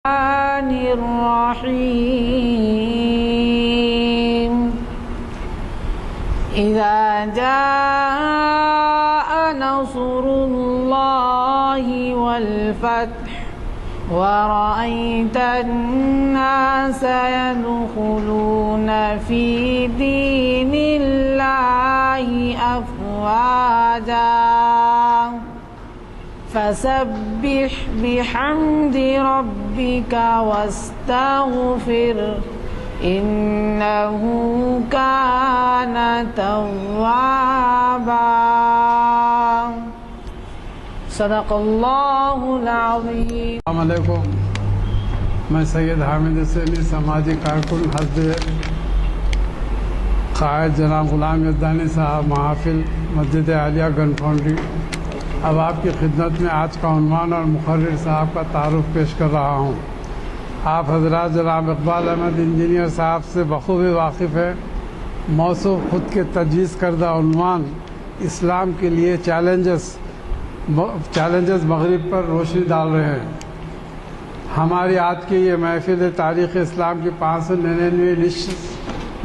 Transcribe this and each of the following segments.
الرحيم إذا جاء نصر الله والفتح ورأيت الناس يدخلون في دين الله أفواجا فسبح بحمد ربك واستغفر إنه كان توابا صدق اللہ العظیم۔ السلام علیکم، میں سید حامد حسینی سماجی کارکن حزب قائد جناب غلام یزدانی صاحب محافل مسجد عالیہ گن فاؤنڈری اب آپ کی خدمت میں آج کا عنوان اور مقرر صاحب کا تعارف پیش کر رہا ہوں۔ آپ حضرات جناب اقبال احمد انجینئر صاحب سے بخوبی واقف ہے۔ موصوف خود کے تجویز کردہ عنوان اسلام کے لیے چیلنجز مغرب پر روشنی ڈال رہے ہیں۔ ہماری آج کی یہ محفل تاریخ اسلام کی 599ویں نشست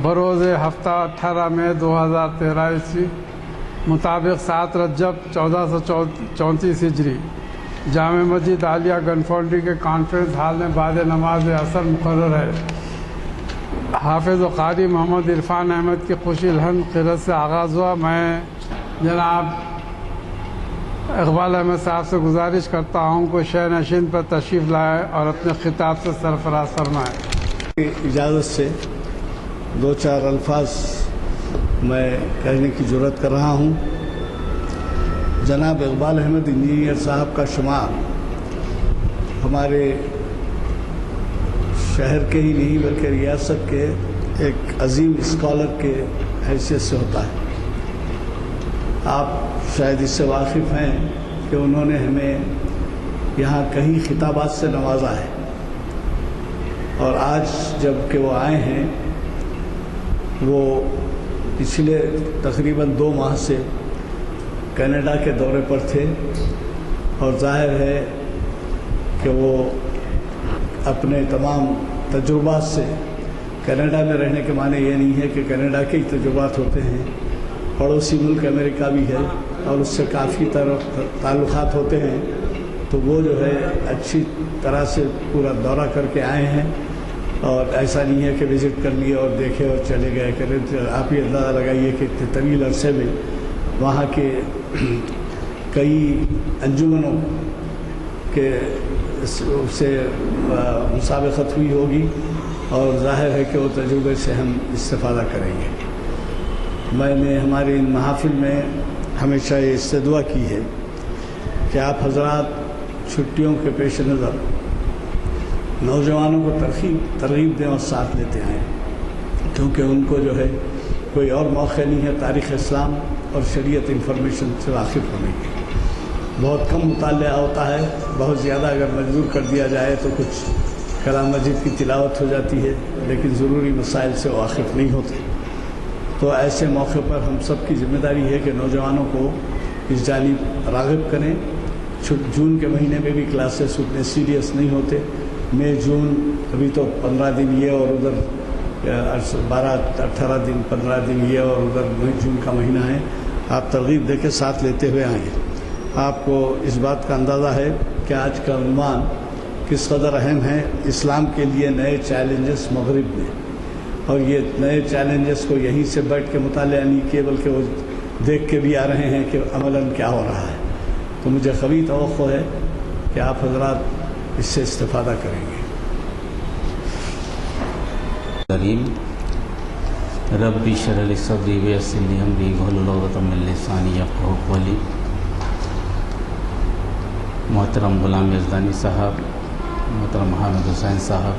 بروز ہفتہ 18 مئی 2013 عیسوی مطابق 7 رجب 1434 ہجری جامع مسجد عالیہ گن فاؤنڈری کے کانفرنس ہال میں بعد نماز عصر مقرر ہے۔ حافظ و قاری محمد عرفان احمد کی خوشی الحمد قرت سے آغاز ہوا۔ میں جناب اقبال احمد صاحب سے گزارش کرتا ہوں کہ شعر نشین پر تشریف لائے اور اپنے خطاب سے سرفراز فرمائے۔ اجازت سے دو چار الفاظ میں کہنے کی جرات کر رہا ہوں۔ جناب اقبال احمد انجینئر صاحب کا شمار ہمارے شہر کے ہی نہیں بلکہ ریاست کے ایک عظیم اسکالر کے حیثیت سے ہوتا ہے۔ آپ شاید اس سے واقف ہیں کہ انہوں نے ہمیں یہاں کئی خطابات سے نوازا ہے، اور آج جب کہ وہ آئے ہیں، وہ پچھلے تقریباً 2 ماہ سے کینیڈا کے دورے پر تھے، اور ظاہر ہے کہ وہ اپنے تمام تجربات سے، کینیڈا میں رہنے کے معنی یہ نہیں ہے کہ کینیڈا کے ہی تجربات ہوتے ہیں، پڑوسی ملک امریکہ بھی ہے اور اس سے کافی تعلقات ہوتے ہیں، تو وہ جو ہے اچھی طرح سے پورا دورہ کر کے آئے ہیں، اور ایسا نہیں ہے کہ وزٹ کر لیے اور دیکھے اور چلے گئے۔ آپ یہ اندازہ لگائیے کہ اتنے طویل عرصے میں وہاں کے کئی انجمنوں کے سے مسابقت ہوئی ہوگی، اور ظاہر ہے کہ وہ تجربے سے ہم استفادہ کریں گے۔ میں نے ہماری ان محافل میں ہمیشہ یہ استدعا کی ہے کہ آپ حضرات چھٹیوں کے پیش نظر نوجوانوں کو ترغیب دیں اور ساتھ لیتے آئیں، کیونکہ ان کو جو ہے کوئی اور موقع نہیں ہے تاریخ اسلام اور شریعت انفارمیشن سے واقف ہونے کی۔ بہت کم مطالعہ ہوتا ہے، بہت زیادہ اگر مجبور کر دیا جائے تو کچھ کلام مجید کی تلاوت ہو جاتی ہے، لیکن ضروری مسائل سے واقف نہیں ہوتے۔ تو ایسے موقع پر ہم سب کی ذمہ داری ہے کہ نوجوانوں کو اس جانب راغب کریں۔ جون کے مہینے میں بھی کلاسز اتنے سیریس نہیں ہوتے، مئی جون ابھی تو 15 دن یہ اور ادھر 18 دن 15 دن یہ اور ادھر مئی جون کا مہینہ ہے۔ آپ ترغیب دے کے ساتھ لیتے ہوئے آئیں۔ آپ کو اس بات کا اندازہ ہے کہ آج کا عنوان کس قدر اہم ہے اسلام کے لیے نئے چیلنجز مغرب میں، اور یہ نئے چیلنجز کو یہیں سے بیٹھ کے مطالعہ نہیں کیے بلکہ وہ دیکھ کے بھی آ رہے ہیں کہ عملاً کیا ہو رہا ہے۔ تو مجھے قوی توقع ہے کہ آپ حضرات اس سے استفادہ کریں گے۔ کریم ربی اشرح لی صدری ویسر لی امری واحلل عقدۃ من لسانی یفقہوا قولی۔ محترم غلام یزدانی صاحب، محترم حامد حسین صاحب،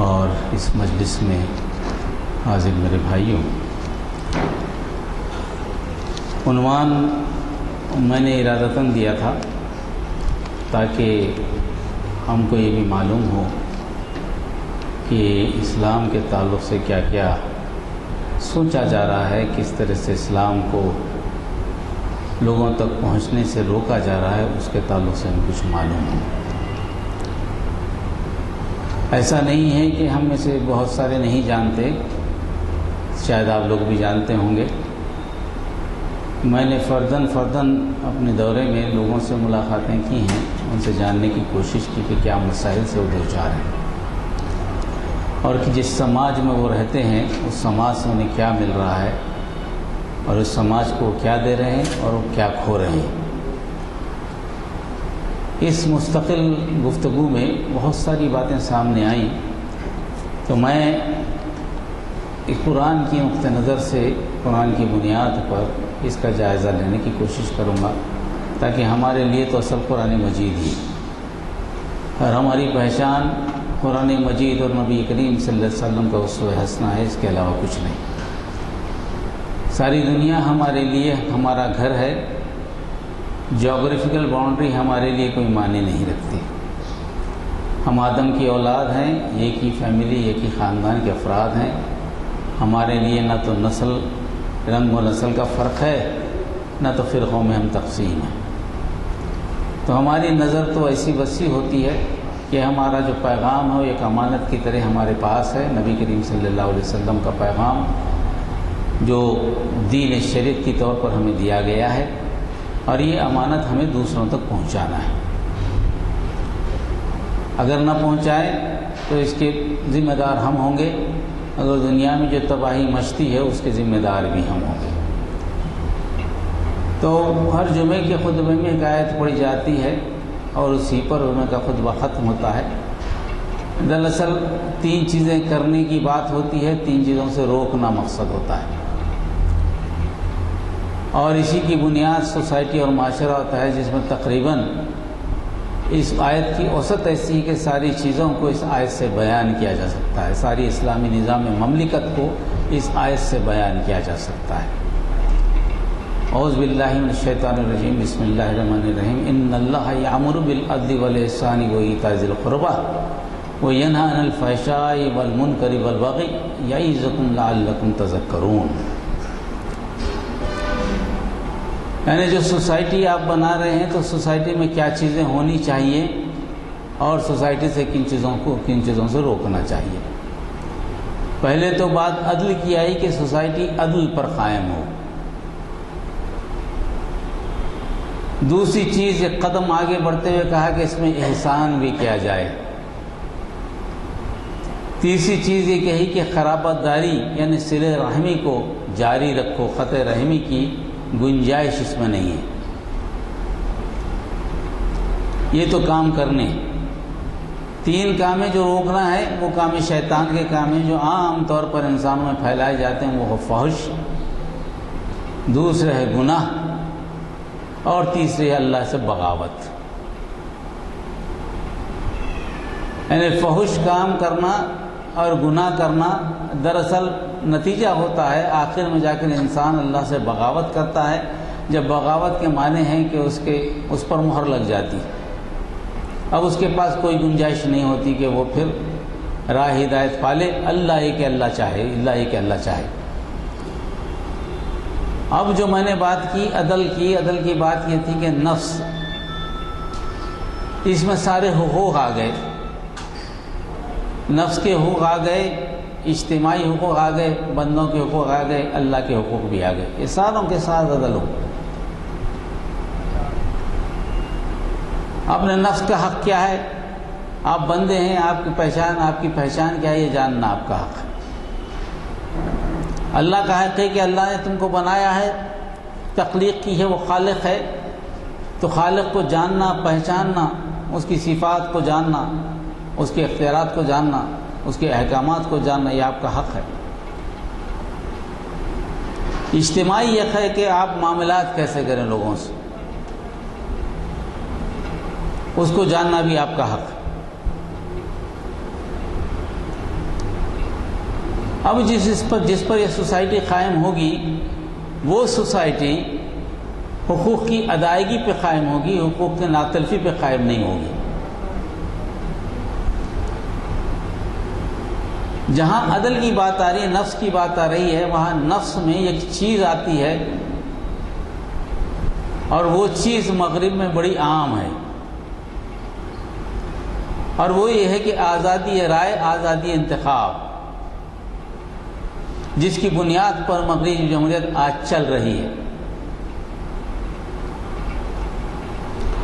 اور اس مجلس میں حاضر میرے بھائیوں، عنوان میں نے ارادتاً دیا تھا تاکہ ہم کو یہ بھی معلوم ہو کہ اسلام کے تعلق سے کیا کیا سوچا جا رہا ہے، کس طرح سے اسلام کو لوگوں تک پہنچنے سے روکا جا رہا ہے، اس کے تعلق سے ہم کچھ معلوم ہو۔ ایسا نہیں ہے کہ ہم میں سے بہت سارے نہیں جانتے، شاید آپ لوگ بھی جانتے ہوں گے۔ میں نے فرداً اپنے دورے میں لوگوں سے ملاقاتیں کی ہیں، ان سے جاننے کی کوشش کی کہ کیا مسائل سے وہ دوچار ہیں، اور کہ جس سماج میں وہ رہتے ہیں اس سماج سے انہیں کیا مل رہا ہے، اور اس سماج کو کیا دے رہے ہیں اور وہ کیا کھو رہے ہیں۔ اس مستقل گفتگو میں بہت ساری باتیں سامنے آئیں، تو میں قرآن کی نقطہ نظر سے، قرآن کی بنیاد پر اس کا جائزہ لینے کی کوشش کروں گا، تاکہ ہمارے لیے تو اصل قرآن مجید ہی، اور ہماری پہچان قرآن مجید اور نبی کریم صلی اللہ علیہ وسلم کا اسوہ حسنہ ہے، اس کے علاوہ کچھ نہیں۔ ساری دنیا ہمارے لیے ہمارا گھر ہے، جغرافیکل باؤنڈری ہمارے لیے کوئی معنی نہیں رکھتی۔ ہم آدم کی اولاد ہیں، ایک ہی فیملی، ایک ہی خاندان کے افراد ہیں۔ ہمارے لیے نہ تو نسل، رنگ و نسل کا فرق ہے، نہ تو فرقوں میں ہم تقسیم ہیں۔ تو ہماری نظر تو ایسی وسیع ہوتی ہے کہ ہمارا جو پیغام ہے وہ ایک امانت کی طرح ہمارے پاس ہے، نبی کریم صلی اللہ علیہ وسلم کا پیغام جو دین شریعت کی طور پر ہمیں دیا گیا ہے، اور یہ امانت ہمیں دوسروں تک پہنچانا ہے۔ اگر نہ پہنچائے تو اس کے ذمہ دار ہم ہوں گے، اگر دنیا میں جو تباہی مچتی ہے اس کے ذمہ دار بھی ہم ہوں گے۔ تو ہر جمعے کے خطبے میں ایک آیت پڑھی جاتی ہے اور اسی پر ان کا خطبہ ختم ہوتا ہے۔ دراصل 3 چیزیں کرنے کی بات ہوتی ہے، 3 چیزوں سے روکنا مقصد ہوتا ہے، اور اسی کی بنیاد سوسائٹی اور معاشرہ ہوتا ہے، جس میں تقریباً اس آیت کی اوسط ایسی ہے کہ ساری چیزوں کو اس آیت سے بیان کیا جا سکتا ہے، ساری اسلامی نظام مملکت کو اس آیت سے بیان کیا جا سکتا ہے۔ اعوذ باللہ من الشیطان الرجیم، بسم اللہ الرحمن الرحیم۔ ان اللہ یأمر بالعدل والإحسان وإیتاء ذی القربى وینہی عن الفحشاء والمنکر والبغی یعظکم لعلکم تذکرون۔ یعنی جو سوسائٹی آپ بنا رہے ہیں تو سوسائٹی میں کیا چیزیں ہونی چاہیے، اور سوسائٹی سے کن چیزوں سے روکنا چاہیے۔ پہلے تو بات عدل کی آئی کہ سوسائٹی عدل پر قائم ہو۔ دوسری چیز ایک قدم آگے بڑھتے ہوئے کہا کہ اس میں احسان بھی کیا جائے۔ تیسری چیز یہ کہی کہ قرابت داری یعنی صلہ رحمی کو جاری رکھو، قطع رحمی کی گنجائش اس میں نہیں ہے۔ یہ تو کام کرنے، 3 کامیں جو روکنا ہے وہ کام شیطان کے کام ہیں جو عام طور پر انسانوں میں پھیلائے جاتے ہیں، وہ فحش، دوسرے ہے گناہ، اور تیسرے ہے اللہ سے بغاوت۔ یعنی فحش کام کرنا اور گناہ کرنا دراصل نتیجہ ہوتا ہے آخر میں جا کر انسان اللہ سے بغاوت کرتا ہے، جب بغاوت کے معنی ہیں کہ اس پر مہر لگ جاتی، اب اس کے پاس کوئی گنجائش نہیں ہوتی کہ وہ پھر راہ ہدایت پالے، اللہ ہی کہ اللہ چاہے، اللہ ہی کہ اللہ چاہے۔ اب جو میں نے بات کی عدل کی بات یہ تھی کہ نفس، اس میں سارے حقوق آ گئے، نفس کے حقوق آ گئے، اجتماعی حقوق آ گئے، بندوں کے حقوق آ گئے، اللہ کے حقوق بھی آ گئے، یہ ساروں کے ساتھ عدل ہو۔ اپنے نفس کا حق کیا ہے؟ آپ بندے ہیں، آپ کی پہچان کیا ہے، یہ جاننا آپ کا حق ہے۔ اللہ کا حق ہے کہ اللہ نے تم کو بنایا ہے، تخلیق کی ہے، وہ خالق ہے، تو خالق کو جاننا، پہچاننا، اس کی صفات کو جاننا، اس کے اختیارات کو جاننا، اس کے احکامات کو جاننا، یہ آپ کا حق ہے۔ اجتماعی حق ہے کہ آپ معاملات کیسے کریں لوگوں سے، اس کو جاننا بھی آپ کا حق ہے۔ اب جس پر یہ سوسائٹی قائم ہوگی، وہ سوسائٹی حقوق کی ادائیگی پہ قائم ہوگی، حقوق کی ناتلفی پہ قائم نہیں ہوگی۔ جہاں عدل کی بات آ رہی ہے، نفس کی بات آ رہی ہے، وہاں نفس میں ایک چیز آتی ہے، اور وہ چیز مغرب میں بڑی عام ہے، اور وہ یہ ہے کہ آزادی رائے، آزادی انتخاب، جس کی بنیاد پر مغربی جمہوریت آج چل رہی ہے.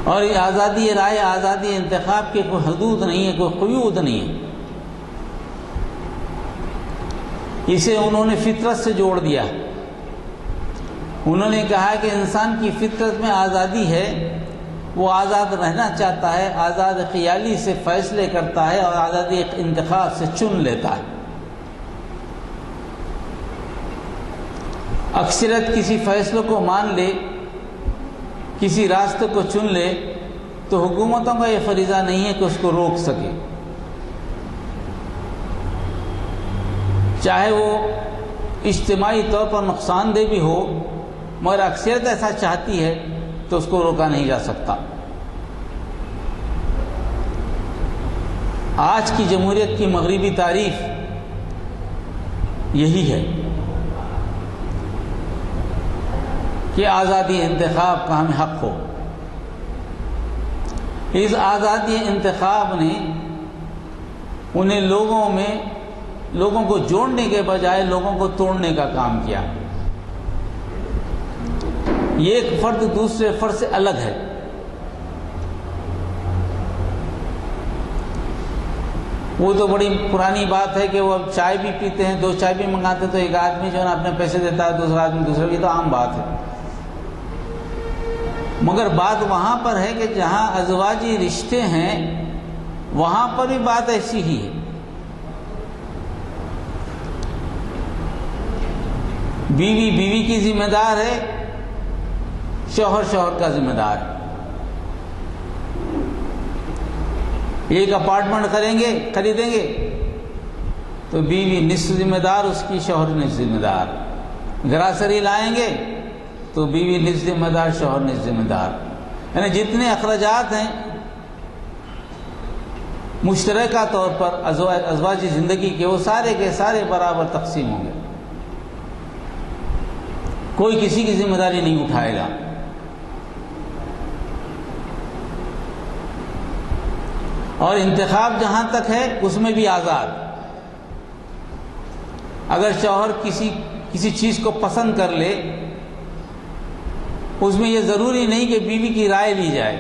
اور یہ آزادی رائے، آزادی انتخاب کے کوئی حدود نہیں ہے، کوئی قیود نہیں ہے. اسے انہوں نے فطرت سے جوڑ دیا. انہوں نے کہا کہ انسان کی فطرت میں آزادی ہے، وہ آزاد رہنا چاہتا ہے، آزاد خیالی سے فیصلے کرتا ہے اور آزادی انتخاب سے چن لیتا ہے. اکثریت کسی فیصلے کو مان لے، کسی راستے کو چن لے، تو حکومتوں کا یہ فریضہ نہیں ہے کہ اس کو روک سکے، چاہے وہ اجتماعی طور پر نقصان دہ بھی ہو، مگر اکثریت ایسا چاہتی ہے تو اس کو روکا نہیں جا سکتا. آج کی جمہوریت کی مغربی تعریف یہی ہے کہ آزادی انتخاب کا ہمیں حق ہو. اس آزادی انتخاب نے انہیں لوگوں کو جوڑنے کے بجائے لوگوں کو توڑنے کا کام کیا. یہ ایک فرد دوسرے فرد سے الگ ہے. وہ تو بڑی پرانی بات ہے کہ وہ اب چائے بھی پیتے ہیں، 2 چائے بھی منگاتے تو ایک آدمی جو ہے نا اپنے پیسے دیتا ہے، دوسرا آدمی دوسرے، یہ تو عام بات ہے. مگر بات وہاں پر ہے کہ جہاں ازواجی رشتے ہیں وہاں پر بھی بات ایسی ہی ہے. بیوی بیوی کی ذمہ دار ہے، شوہر شوہر کا ذمہ دار ہے. ایک اپارٹمنٹ خریدیں گے تو بیوی نصف ذمہ دار اس کی، شوہر نصف ذمہ دار. گراسری لائیں گے تو بیوی نصف ذمہ دار، شوہر نصف ذمہ دار. یعنی جتنے اخراجات ہیں مشترکہ طور پر ازواجی زندگی کے، وہ سارے کے سارے برابر تقسیم ہوں گے. کوئی کسی کی ذمہ داری نہیں اٹھائے گا. اور انتخاب جہاں تک ہے اس میں بھی آزاد. اگر شوہر کسی چیز کو پسند کر لے، اس میں یہ ضروری نہیں کہ بیوی کی رائے لی جائے،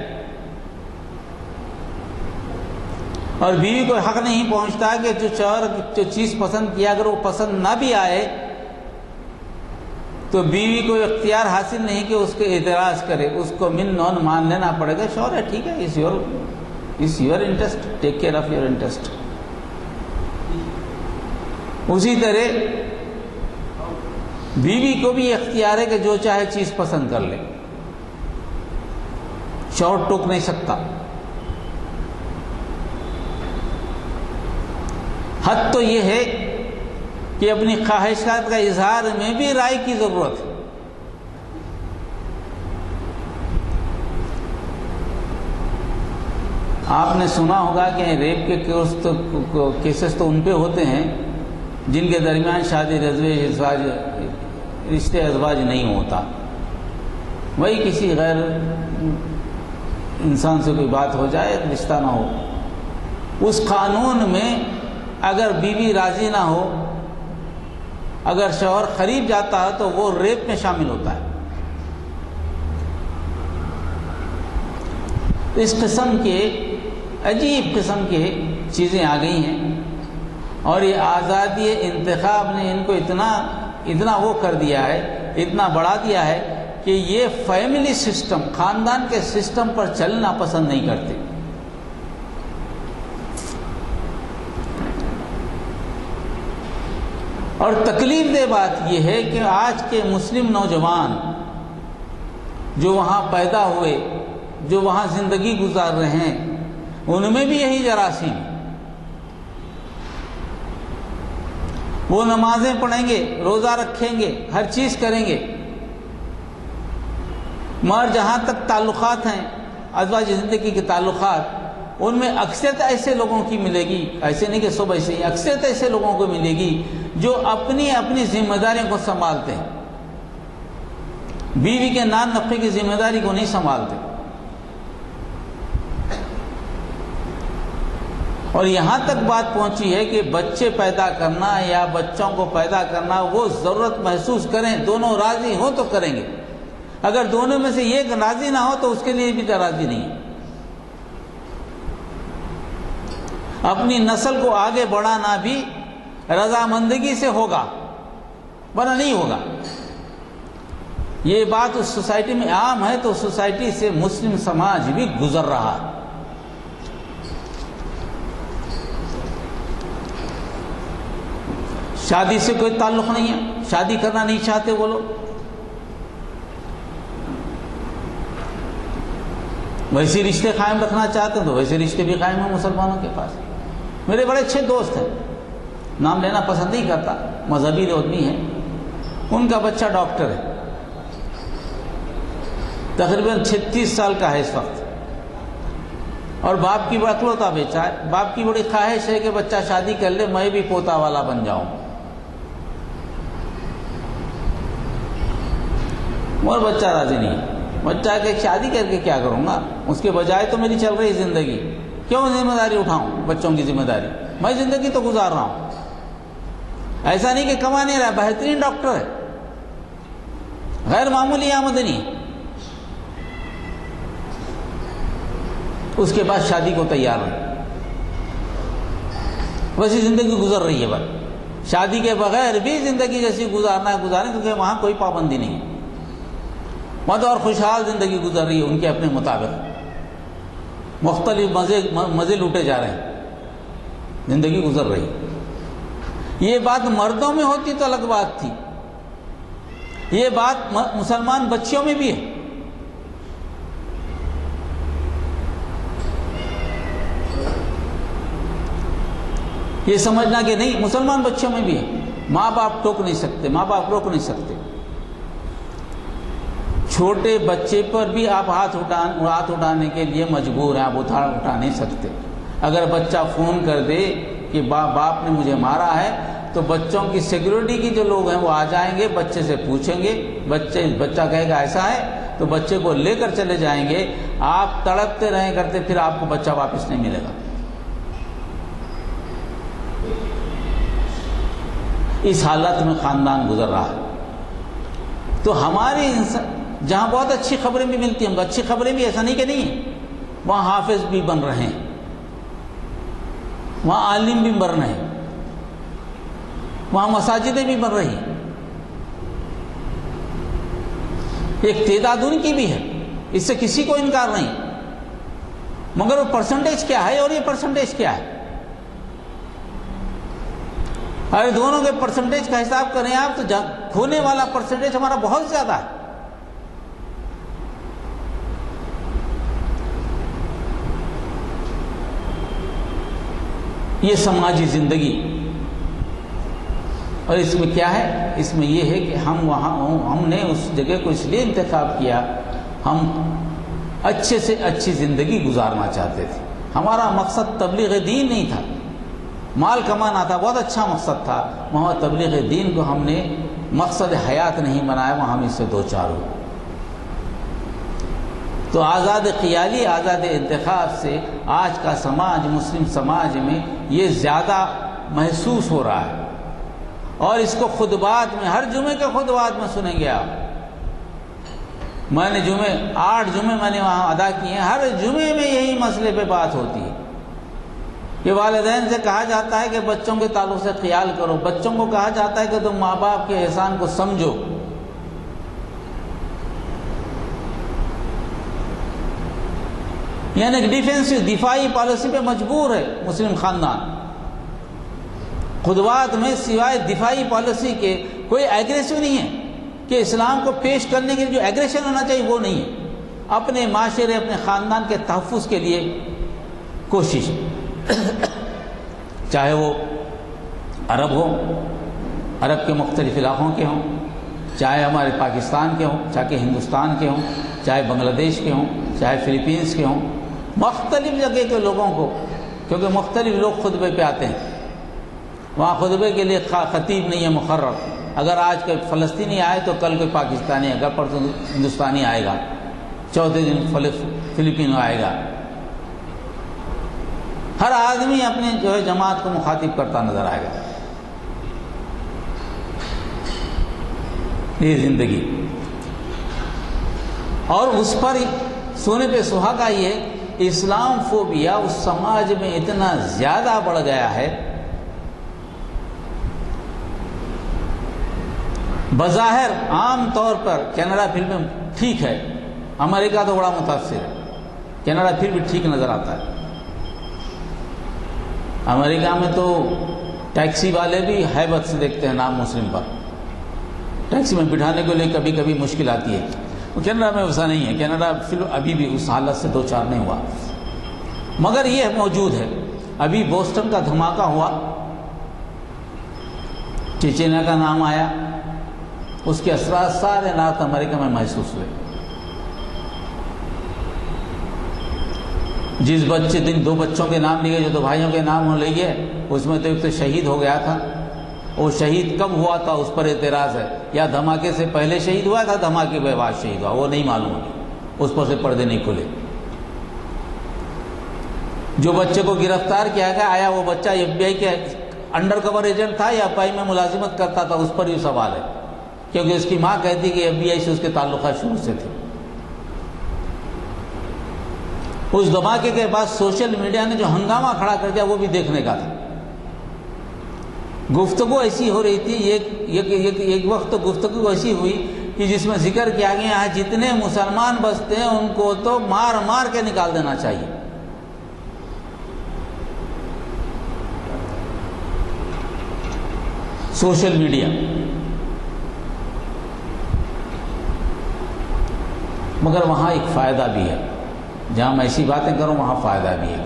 اور بیوی کو حق نہیں پہنچتا کہ جو شوہر جو چیز پسند کیا اگر وہ پسند نہ بھی آئے تو بیوی کو اختیار حاصل نہیں کہ اس کے اعتراض کرے، اس کو من نون مان لینا پڑے گا. شوہر ہے، ٹھیک ہے، it's your interest, take care of your interest. اسی طرح بیوی کو بھی اختیار ہے کہ جو چاہے چیز پسند کر لے، شوہر ٹوک نہیں سکتا. حد تو یہ ہے کہ اپنی خواہشات کا اظہار میں بھی رائے کی ضرورت ہے. آپ نے سنا ہوگا کہ ریپ کے کیسز تو ان پہ ہوتے ہیں جن کے درمیان شادی رشتے ازواج نہیں ہوتا. وہی کسی غیر انسان سے کوئی بات ہو جائے، رشتہ نہ ہو، اس قانون میں اگر بیوی راضی نہ ہو، اگر شوہر قریب جاتا ہے تو وہ ریپ میں شامل ہوتا ہے. اس قسم کے عجیب قسم کے چیزیں آ گئی ہیں، اور یہ آزادی انتخاب نے ان کو اتنا وہ کر دیا ہے، اتنا بڑھا دیا ہے کہ یہ فیملی سسٹم، خاندان کے سسٹم پر چلنا پسند نہیں کرتے. اور تکلیف دہ بات یہ ہے کہ آج کے مسلم نوجوان جو وہاں پیدا ہوئے، جو وہاں زندگی گزار رہے ہیں، ان میں بھی یہی جراثیم. وہ نمازیں پڑھیں گے، روزہ رکھیں گے، ہر چیز کریں گے، مگر جہاں تک تعلقات ہیں، ازواجی زندگی کے تعلقات، ان میں اکثریت ایسے لوگوں کی ملے گی، ایسے نہیں کہ سب ایسے ہی، اکثریت ایسے لوگوں کو ملے گی جو اپنی ذمہ داریوں کو سنبھالتے ہیں، بیوی کے نان نفقے کی ذمہ داری کو نہیں سنبھالتے. اور یہاں تک بات پہنچی ہے کہ بچے پیدا کرنا یا بچوں کو پیدا کرنا وہ ضرورت محسوس کریں، دونوں راضی ہوں تو کریں گے، اگر دونوں میں سے ایک راضی نہ ہو تو اس کے لیے بھی راضی نہیں ہے۔ اپنی نسل کو آگے بڑھانا بھی رضامندگی سے ہوگا، ورنہ نہیں ہوگا۔ یہ بات اس سوسائٹی میں عام ہے تو سوسائٹی سے مسلم سماج بھی گزر رہا ہے۔ شادی سے کوئی تعلق نہیں ہے، شادی کرنا نہیں چاہتے وہ لوگ، ویسے رشتے قائم رکھنا چاہتے ہیں تو ویسے رشتے بھی قائم ہیں مسلمانوں کے پاس۔ میرے بڑے اچھے دوست ہیں، نام لینا پسند نہیں کرتا، مذہبی آدمی ہیں، ان کا بچہ ڈاکٹر ہے، تقریباً 36 سال کا ہے اس وقت، اور باپ کی اکلوتا بیٹا ہے۔ باپ کی بڑی خواہش ہے کہ بچہ شادی کر لے، میں بھی پوتا والا بن جاؤں، اور بچہ راضی نہیں ہے۔ بچہ کہ شادی کر کے کیا کروں گا، اس کے بجائے تو میری چل رہی زندگی، کیوں ذمہ داری اٹھاؤں بچوں کی ذمہ داری، میں زندگی تو گزار رہا ہوں۔ ایسا نہیں کہ کما نہیں رہا، بہترین ڈاکٹر ہے، غیر معمولی آمدنی، اس کے بعد شادی کو تیار ہے، ویسی زندگی گزر رہی ہے۔ بس شادی کے بغیر بھی زندگی جیسی گزارنا ہے گزاریں، کیونکہ وہاں کوئی پابندی نہیں ہے، وہاں تو اور خوشحال زندگی گزر رہی ہے ان کے اپنے مطابق، مختلف مزے لوٹے جا رہے ہیں، زندگی گزر رہی ہے۔ یہ بات مردوں میں ہوتی تو الگ بات تھی، یہ بات مسلمان بچیوں میں بھی ہے۔ یہ سمجھنا کہ نہیں، مسلمان بچوں میں بھی ہے، ماں باپ ٹوک نہیں سکتے، ماں باپ روک نہیں سکتے۔ چھوٹے بچے پر بھی آپ ہاتھ اٹھانے کے لیے مجبور ہیں، آپ اٹھا نہیں سکتے۔ اگر بچہ فون کر دے کہ باپ نے مجھے مارا ہے تو بچوں کی سیکیورٹی کی جو لوگ ہیں وہ آ جائیں گے، بچے سے پوچھیں گے، بچہ کہے گا ایسا ہے تو بچے کو لے کر چلے جائیں گے، آپ تڑپتے رہیں کرتے، پھر آپ کو بچہ واپس نہیں ملے گا۔ اس حالت میں خاندان گزر رہا ہے۔ تو ہماری جہاں بہت اچھی خبریں بھی ملتی ہیں، اچھی خبریں بھی ایسا نہیں کہ نہیں ہیں، وہاں حافظ بھی بن رہے ہیں، وہاں عالم بھی بن رہے ہیں، وہاں مساجدیں بھی بن رہی ہیں، ایک تعداد ان کی بھی ہے، اس سے کسی کو انکار نہیں، مگر وہ پرسنٹیج کیا ہے اور یہ پرسنٹیج کیا ہے؟ اگر دونوں کے پرسنٹیج کا حساب کریں آپ تو کھونے والا پرسنٹیج ہمارا بہت زیادہ ہے۔ یہ سماجی زندگی، اور اس میں کیا ہے؟ اس میں یہ ہے کہ ہم نے اس جگہ کو اس لیے انتخاب کیا، ہم اچھے سے اچھی زندگی گزارنا چاہتے تھے۔ ہمارا مقصد تبلیغ دین نہیں تھا، مال کمانا تھا، بہت اچھا مقصد تھا، وہاں تبلیغ دین کو ہم نے مقصد حیات نہیں بنایا، وہاں ہم اس سے دو چار ہو۔ تو آزاد خیالی، آزاد انتخاب سے آج کا سماج، مسلم سماج میں یہ زیادہ محسوس ہو رہا ہے، اور اس کو خطبات میں، ہر جمعے کے خطبات میں سنیں گے آپ۔ میں نے 8 جمعے میں نے وہاں ادا کیے ہیں، ہر جمعے میں یہی مسئلے پہ بات ہوتی ہے کہ والدین سے کہا جاتا ہے کہ بچوں کے تعلق سے خیال کرو، بچوں کو کہا جاتا ہے کہ تم ماں باپ کے احسان کو سمجھو۔ یعنی ایک ڈیفینسو، دفاعی پالیسی پہ مجبور ہے مسلم خاندان۔ خطبات میں سوائے دفاعی پالیسی کے کوئی ایگریسو نہیں ہے، کہ اسلام کو پیش کرنے کے لیے جو ایگریشن ہونا چاہیے وہ نہیں ہے، اپنے معاشرے، اپنے خاندان کے تحفظ کے لیے کوشش، چاہے وہ عرب ہو، عرب کے مختلف علاقوں کے ہوں، چاہے ہمارے پاکستان کے ہوں، چاہے ہندوستان کے ہوں، چاہے بنگلہ دیش کے ہوں، چاہے فلپینس کے ہوں، مختلف جگہ کے لوگوں کو، کیونکہ مختلف لوگ خطبے پہ آتے ہیں، وہاں خطبے کے لیے خطیب نہیں ہے مقرر، اگر آج کوئی فلسطینی آئے تو کل کوئی پاکستانی آئے گا، پرسوں ہندوستانی آئے گا، چوتھے دن فلپینو آئے گا۔ ہر آدمی اپنی جو ہے جماعت کو مخاطب کرتا نظر آئے گا. یہ زندگی. اور اس پر سونے پہ سہاگا یہ اسلام فوبیا اس سماج میں اتنا زیادہ بڑھ گیا ہے. بظاہر عام طور پر کینیڈا فلمیں ٹھیک ہے، امریکہ تو بڑا متاثر ہے، کینیڈا پھر بھی ٹھیک نظر آتا ہے. امریکہ میں تو ٹیکسی والے بھی ہیبت سے دیکھتے ہیں نام مسلم پر، ٹیکسی میں بٹھانے کے لیے کبھی کبھی مشکل آتی ہے. کینیڈا میں ویسا نہیں ہے، کینیڈا پھر ابھی بھی اس حالت سے دو چار نہیں ہوا، مگر یہ موجود ہے. ابھی بوسٹن کا دھماکہ ہوا، چیچینیا کا نام آیا، اس کے اثرات سارے نارتھ امریکہ میں محسوس ہوئے. جس بچے دو بچوں کے نام لیے، جو دو بھائیوں کے نام ہو لیے، اس میں تو ایک تو شہید ہو گیا تھا. وہ شہید کب ہوا تھا اس پر اعتراض ہے، یا دھماکے سے پہلے شہید ہوا تھا، دھماکے کے بعد شہید ہوا، وہ نہیں معلوم، اس پر سے پردے نہیں کھلے. جو بچے کو گرفتار کیا گیا، آیا وہ بچہ FBI کے انڈر کور ایجنٹ تھا یا FBI میں ملازمت کرتا تھا، اس پر یہ سوال ہے، کیونکہ اس کی ماں کہتی کہ FBI سے اس کے تعلقات شروع سے تھے. اس دھماکے کے بعد سوشل میڈیا نے جو ہنگامہ کھڑا کر دیا وہ بھی دیکھنے کا تھا. گفتگو ایسی ہو رہی تھی، ایک وقت تو گفتگو ایسی ہوئی کہ جس میں ذکر کیا گیا یہاں جتنے مسلمان بستے ہیں ان کو تو مار مار کے نکال دینا چاہیے. Social media. مگر وہاں ایک فائدہ بھی ہے، جہاں میں ایسی باتیں کروں وہاں فائدہ بھی ہے.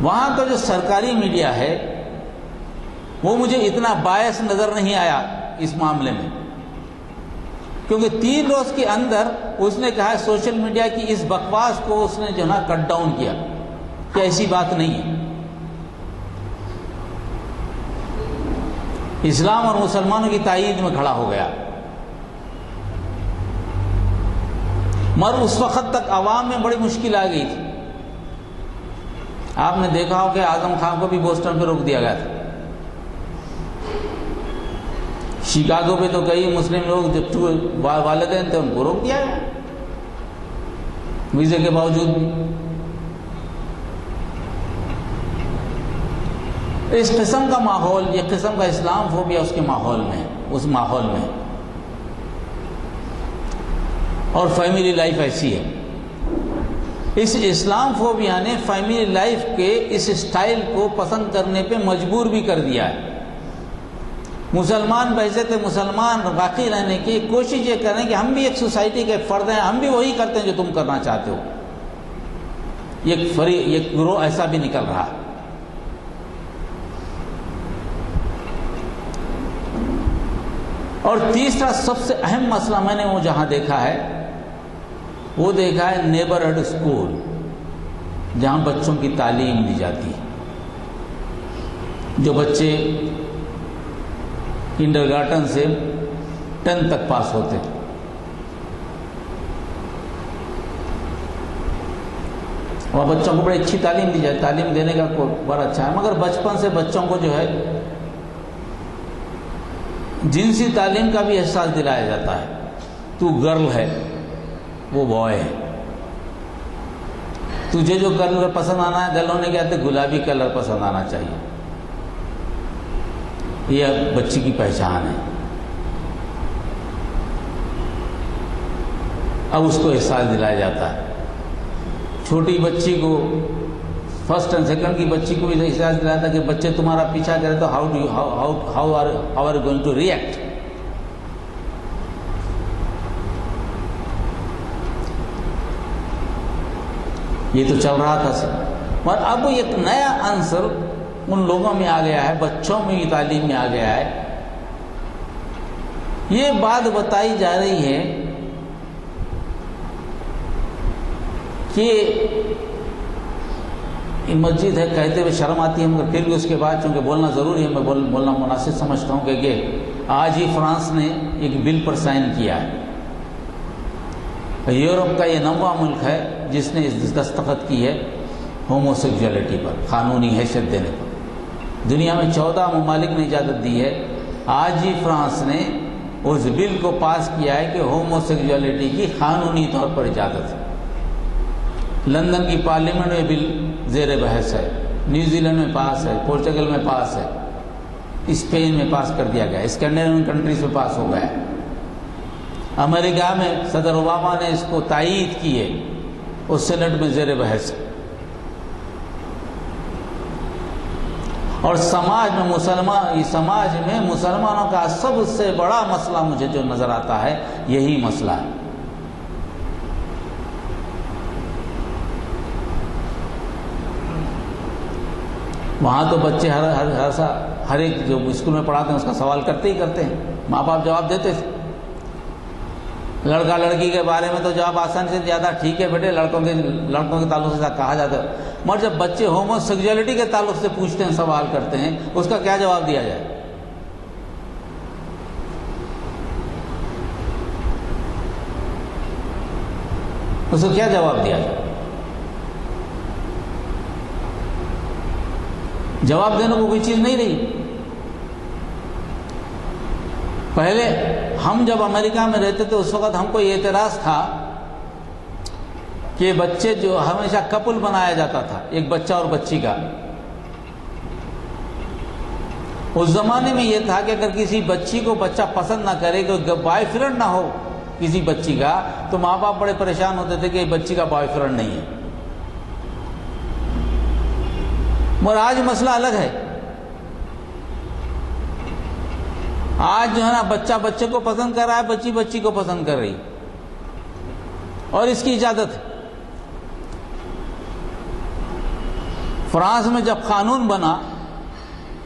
وہاں کا جو سرکاری میڈیا ہے وہ مجھے اتنا باعث نظر نہیں آیا اس معاملے میں، کیونکہ 3 روز کے اندر اس نے کہا سوشل میڈیا کی اس بکواس کو اس نے جو ہے کٹ ڈاؤن کیا کہ ایسی بات نہیں ہے. اسلام اور مسلمانوں کی تائید میں کھڑا ہو گیا. مگر اس وقت تک عوام میں بڑی مشکل آ گئی تھی. آپ نے دیکھا ہو کہ اعظم خان کو بھی بوسٹن پہ روک دیا گیا تھا. شکاگو پہ تو کئی مسلم لوگ جو والدین تھے ان کو روک دیا گیا ویزے کے باوجود بھی. اس قسم کا ماحول، یہ قسم کا اسلام فوبیا اس کے ماحول میں، اس ماحول میں. اور فیملی لائف ایسی ہے. اس اسلام فوبیا نے فیملی لائف کے اس اسٹائل کو پسند کرنے پہ مجبور بھی کر دیا ہے. مسلمان بحیثیت مسلمان باقی رہنے کی کوشش یہ کریں کہ ہم بھی ایک سوسائٹی کے فرد ہیں، ہم بھی وہی کرتے ہیں جو تم کرنا چاہتے ہو. ایک گروہ ایسا بھی نکل رہا ہے. اور تیسرا سب سے اہم مسئلہ میں نے وہ جہاں دیکھا ہے وہ دیکھا ہے نیبرہڈ اسکول، جہاں بچوں کی تعلیم دی جاتی ہے. جو بچے کنڈر گارٹن سے 10 تک پاس ہوتے ہیں، وہاں بچوں کو بڑی اچھی تعلیم دی جائے. تعلیم دینے کا بڑا اچھا ہے، مگر بچپن سے بچوں کو جو ہے جنسی تعلیم کا بھی احساس دلایا جاتا ہے. تو گرل ہے، وہ بوائے ہے. تجھے جو کلر پسند آنا ہے، گرل ہونے کے آتے گلابی کلر پسند آنا چاہیے. یہ بچی کی پہچان ہے. اب اس کو احساس دلایا جاتا ہے. چھوٹی بچی کو، فرسٹ اینڈ سیکنڈ کی بچی کو بھی احساس دلایا تھا کہ بچے تمہارا پیچھا کرے تو how are going to react. یہ تو چل رہا تھا مگر اب ایک نیا عنصر ان لوگوں میں آ گیا ہے، بچوں میں بھی تعلیم میں آ گیا ہے. یہ بات بتائی جا رہی ہے کہ مسجد ہے، کہتے ہوئے شرم آتی ہے، مگر پھر بھی اس کے بعد چونکہ بولنا ضروری ہے، میں بولنا مناسب سمجھتا ہوں کہ آج ہی فرانس نے ایک بل پر سائن کیا ہے. یورپ کا یہ 9واں ملک ہے جس نے دستخط کی ہے ہوموسیکسولیٹی پر قانونی حیثیت دینے پر۔ دنیا میں 14 ممالک نے اجازت دی ہے، آج ہی فرانس نے اس بل کو پاس کیا ہے کہ ہوموسیکسولیٹی کی قانونی طور پر اجازت ہے۔ لندن کی پارلیمنٹ میں بل زیر بحث ہے، نیوزی لینڈ میں پاس ہے، پورچگل میں پاس ہے، اسپین میں پاس کر دیا گیا، اسکینڈینیوین کنٹریز میں پاس ہو گیا ہے۔ امریکہ میں صدر اوباما نے اس کو تائید کی ہے، اس سینٹ میں زیر بحث ہے۔ اور سماج میں مسلمانوں کا سب سے بڑا مسئلہ مجھے جو نظر آتا ہے یہی مسئلہ ہے۔ وہاں تو بچے ہر ایک جو اسکول میں پڑھاتے ہیں اس کا سوال کرتے ہی کرتے ہیں، ماں باپ جواب دیتے تھے۔ لڑکا لڑکی کے بارے میں تو جواب آسان سے زیادہ ٹھیک ہے بیٹے، لڑکوں کے تعلق سے کہا جاتا ہے، مگر جب بچے ہوموسیکسولیٹی کے تعلق سے پوچھتے ہیں، سوال کرتے ہیں، اس کا کیا جواب دیا جائے؟ اس کو کیا جواب دیا جائے؟ جواب دینے کو کوئی چیز نہیں رہی۔ پہلے ہم جب امریکہ میں رہتے تھے اس وقت ہم کو یہ اعتراض تھا کہ بچے جو ہمیشہ کپل بنایا جاتا تھا، ایک بچہ اور بچی کا۔ اس زمانے میں یہ تھا کہ اگر کسی بچی کو بچہ پسند نہ کرے، کہ بوائے فرینڈ نہ ہو کسی بچی کا، تو ماں باپ بڑے پریشان ہوتے تھے کہ بچی کا بوائے فرینڈ نہیں ہے۔ مگر آج مسئلہ الگ ہے۔ آج جو ہے نا بچہ بچے کو پسند کر رہا ہے، بچی بچی کو پسند کر رہی، اور اس کی اجازت ہے۔ فرانس میں جب قانون بنا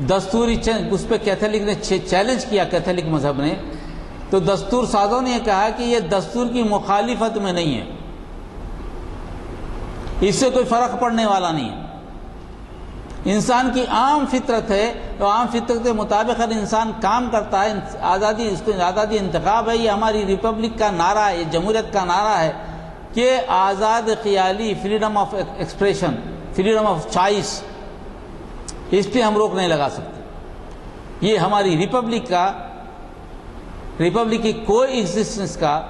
دستوری، اس پہ کیتھولک نے چیلنج کیا، کیتھولک مذہب نے، تو دستور سازوں نے کہا کہ یہ دستور کی مخالفت میں نہیں ہے، اس سے کوئی فرق پڑنے والا نہیں ہے، انسان کی عام فطرت ہے، تو عام فطرت کے مطابق ہر انسان کام کرتا ہے، آزادی، اس کو آزادی انتخاب ہے۔ یہ ہماری ریپبلک کا نعرہ ہے، یہ جمہوریت کا نعرہ ہے کہ آزاد خیالی، freedom of expression, freedom of choice, اس پہ ہم روک نہیں لگا سکتے۔ یہ ہماری ریپبلک کی کوئی ایگزسٹنس کا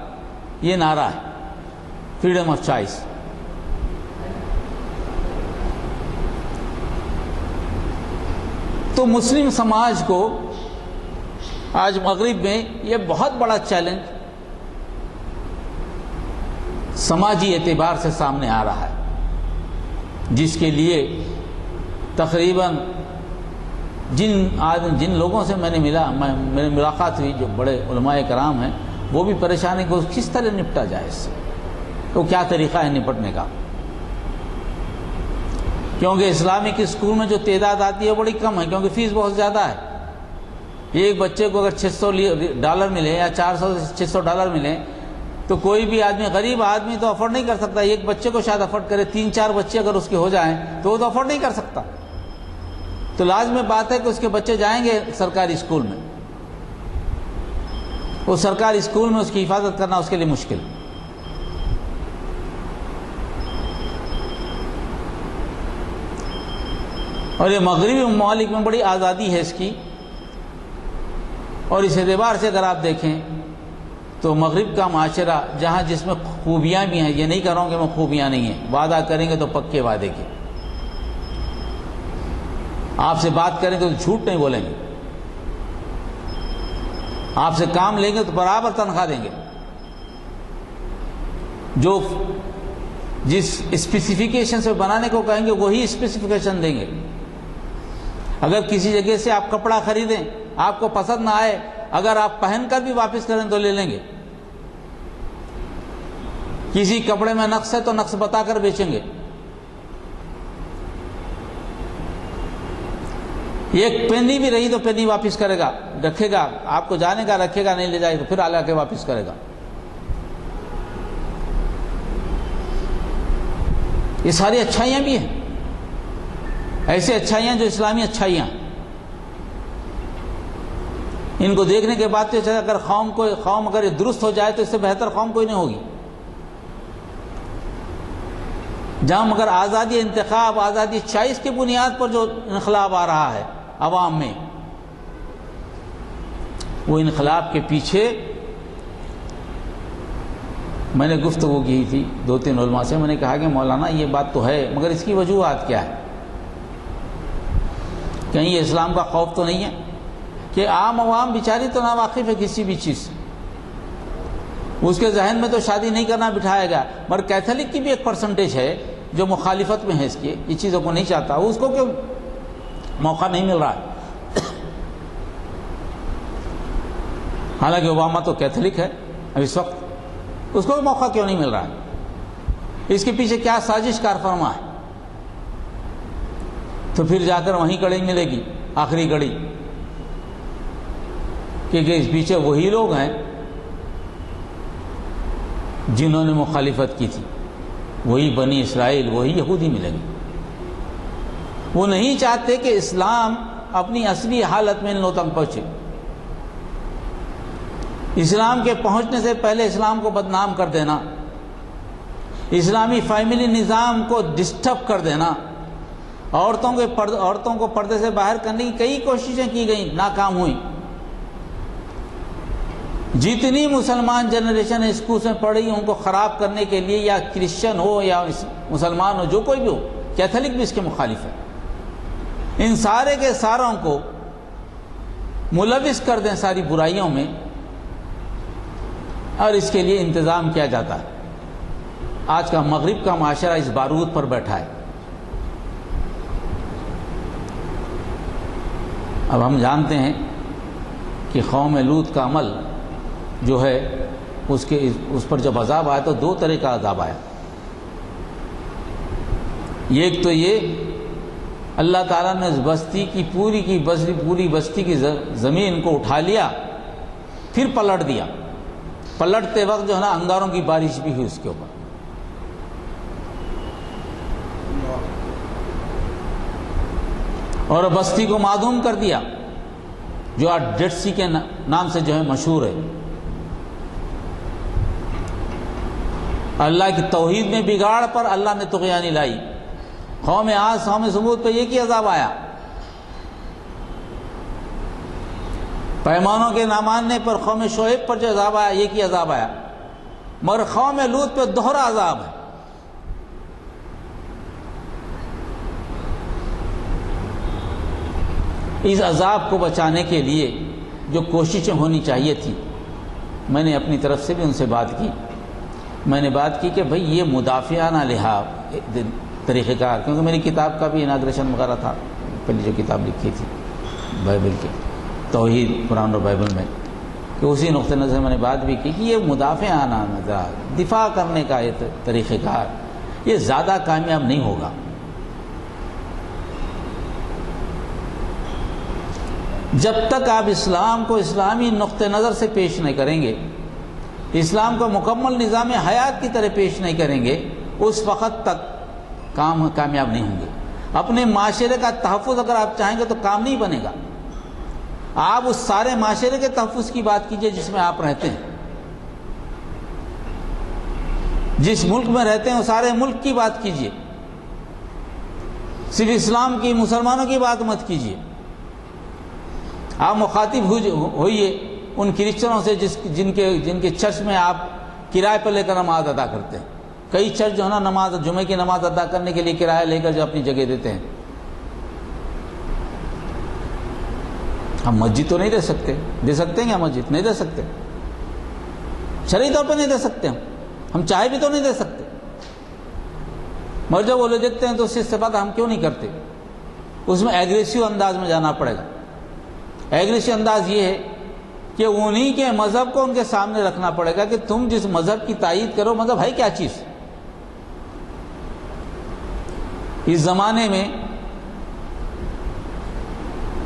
یہ نعرہ ہے، فریڈم آف چوائس۔ تو مسلم سماج کو آج مغرب میں یہ بہت بڑا چیلنج سماجی اعتبار سے سامنے آ رہا ہے، جس کے لیے تقریباً جن لوگوں سے میں نے میری ملاقات ہوئی، جو بڑے علماء کرام ہیں، وہ بھی پریشانی کو کس طرح نپٹا جائے، اس سے تو کیا طریقہ ہے نپٹنے کا؟ کیونکہ اسلامک اسکول میں جو تعداد آتی ہے بڑی کم ہے، کیونکہ فیس بہت زیادہ ہے۔ ایک بچے کو اگر $600 ملے یا $400 سے $600 ملے، تو کوئی بھی آدمی، غریب آدمی تو افورڈ نہیں کر سکتا۔ ایک بچے کو شاید افورڈ کرے، 3-4 بچے اگر اس کے ہو جائیں تو وہ تو افورڈ نہیں کر سکتا۔ تو لازمی بات ہے کہ اس کے بچے جائیں گے سرکاری اسکول میں، وہ سرکاری اسکول میں اس کی حفاظت کرنا اس کے لیے مشکل۔ اور یہ مغربی ممالک میں بڑی آزادی ہے اس کی، اور اس اعتبار سے اگر آپ دیکھیں تو مغرب کا معاشرہ جہاں جس میں خوبیاں بھی ہیں، یہ نہیں کہہ رہا ہوں کہ میں خوبیاں نہیں ہیں، وعدہ کریں گے تو پکے وعدے کی، آپ سے بات کریں گے تو جھوٹ نہیں بولیں گے، آپ سے کام لیں گے تو برابر تنخواہ دیں گے، جو جس اسپیسیفیکیشن سے بنانے کو کہیں گے وہی اسپیسیفیکیشن دیں گے۔ اگر کسی جگہ سے آپ کپڑا خریدیں، آپ کو پسند نہ آئے، اگر آپ پہن کر بھی واپس کریں تو لے لیں گے۔ کسی کپڑے میں نقص ہے تو نقص بتا کر بیچیں گے۔ ایک پینی بھی رہی تو پینی واپس کرے گا، رکھے گا، آپ کو جانے کا رکھے گا، نہیں لے جائے تو پھر آ کے واپس کرے گا۔ یہ ساری اچھائیاں بھی ہیں، ایسے اچھائیاں جو اسلامی اچھائیاں، ان کو دیکھنے کے بعد تو اگر قوم اگر یہ درست ہو جائے تو اس سے بہتر قوم کوئی نہیں ہوگی۔ جہاں مگر آزادی انتخاب، آزادی چوائس کی بنیاد پر جو انقلاب آ رہا ہے عوام میں، وہ انقلاب کے پیچھے میں نے گفتگو کی تھی 2-3 علماء سے. میں نے کہا کہ مولانا یہ بات تو ہے، مگر اس کی وجوہات کیا ہے؟ کہیں یہ اسلام کا خوف تو نہیں ہے کہ عام عوام بیچاری تو ناواقف ہے کسی بھی چیز سے، اس کے ذہن میں تو شادی نہیں کرنا بٹھایا گیا، مگر کیتھولک کی بھی ایک پرسنٹیج ہے جو مخالفت میں ہے اس کی، یہ چیزوں کو نہیں چاہتا، اس کو کیوں موقع نہیں مل رہا ہے؟ حالانکہ اوباما تو کیتھولک ہے اب اس وقت، اس کو موقع کیوں نہیں مل رہا ہے؟ اس کے پیچھے کیا سازش کار فرما ہے؟ تو پھر جا کر وہیں کڑی ملے گی، آخری کڑی، کیونکہ اس پیچھے وہی لوگ ہیں جنہوں نے مخالفت کی تھی، وہی بنی اسرائیل، وہی یہودی ملیں گے. وہ نہیں چاہتے کہ اسلام اپنی اصلی حالت میں ان لوگوں تک پہنچے. اسلام کے پہنچنے سے پہلے اسلام کو بدنام کر دینا، اسلامی فیملی نظام کو ڈسٹرب کر دینا، عورتوں کو پردے سے باہر کرنے کی کئی کوششیں کی گئیں، ناکام ہوئیں. جتنی مسلمان جنریشن اسکول میں پڑھی ان کو خراب کرنے کے لیے، یا کرسچن ہو یا مسلمان ہو، جو کوئی بھی ہو، کیتھولک بھی اس کے مخالف ہے، ان سارے کے ساروں کو ملوث کر دیں ساری برائیوں میں، اور اس کے لیے انتظام کیا جاتا ہے. آج کا مغرب کا معاشرہ اس بارود پر بیٹھا ہے. اب ہم جانتے ہیں کہ قوم لوط کا عمل جو ہے اس پر جب عذاب آیا تو 2 طرح کا عذاب آیا. ایک تو یہ اللہ تعالیٰ نے اس بستی کی پوری بستی کی زمین کو اٹھا لیا، پھر پلٹ دیا. پلٹتے وقت جو ہے نا انگاروں کی بارش بھی ہوئی اس کے اوپر. اور بستی کو معدوم کر دیا، جو آج ڈیڈ سی کے نام سے جو ہے مشہور ہے. اللہ کی توحید میں بگاڑ پر اللہ نے طغیانی لائی. قوم عاد، قوم ثمود پہ ایک ہی عذاب آیا، پیمانوں کے نہ ماننے پر قوم شعیب پر جو عذاب آیا ایک ہی عذاب آیا، مگر قوم لوط پہ دوہرا عذاب ہے. اس عذاب کو بچانے کے لیے جو کوششیں ہونی چاہیے تھی، میں نے اپنی طرف سے بھی ان سے بات کی. میں نے بات کی کہ بھئی یہ مدافعانہ لحاظ طریقہ کار، کیونکہ میری کتاب کا بھی اناگریشن وغیرہ تھا، پہلی جو کتاب لکھی تھی بائبل کے توحید قرآن اور بائبل میں، کہ اسی نقطہ نظر سے میں نے بات بھی کی کہ یہ مدافعانہ نظر، دفاع کرنے کا یہ طریقہ کار، یہ زیادہ کامیاب نہیں ہوگا. جب تک آپ اسلام کو اسلامی نقطہ نظر سے پیش نہیں کریں گے، اسلام کو مکمل نظام حیات کی طرح پیش نہیں کریں گے، اس وقت تک کامیاب نہیں ہوں گے. اپنے معاشرے کا تحفظ اگر آپ چاہیں گے تو کام نہیں بنے گا. آپ اس سارے معاشرے کے تحفظ کی بات کیجئے جس میں آپ رہتے ہیں، جس ملک میں رہتے ہیں وہ سارے ملک کی بات کیجئے، صرف اسلام کی مسلمانوں کی بات مت کیجئے. آپ مخاطب ہوئیے ان کرسچنوں سے جن کے چرچ میں آپ کرائے پر لے کر نماز ادا کرتے ہیں. کئی چرچ جو ہے نا نماز جمعے کی نماز ادا کرنے کے لیے کرایہ لے کر جو اپنی جگہ دیتے ہیں. ہم مسجد تو نہیں دے سکتے ہیں کیا؟ مسجد نہیں دے سکتے، شرعی طور پہ نہیں دے سکتے، ہم چاہے بھی تو نہیں دے سکتے. مگر جب وہ لے دیتے ہیں تو اس سے استفادہ ہم کیوں نہیں کرتے؟ اس میں ایگریسو انداز میں جانا پڑے گا. ایگریسو انداز یہ ہے کہ انہی کے مذہب کو ان کے سامنے رکھنا پڑے گا کہ تم جس مذہب کی تائید کرو، مذہب ہے کیا چیز. اس زمانے میں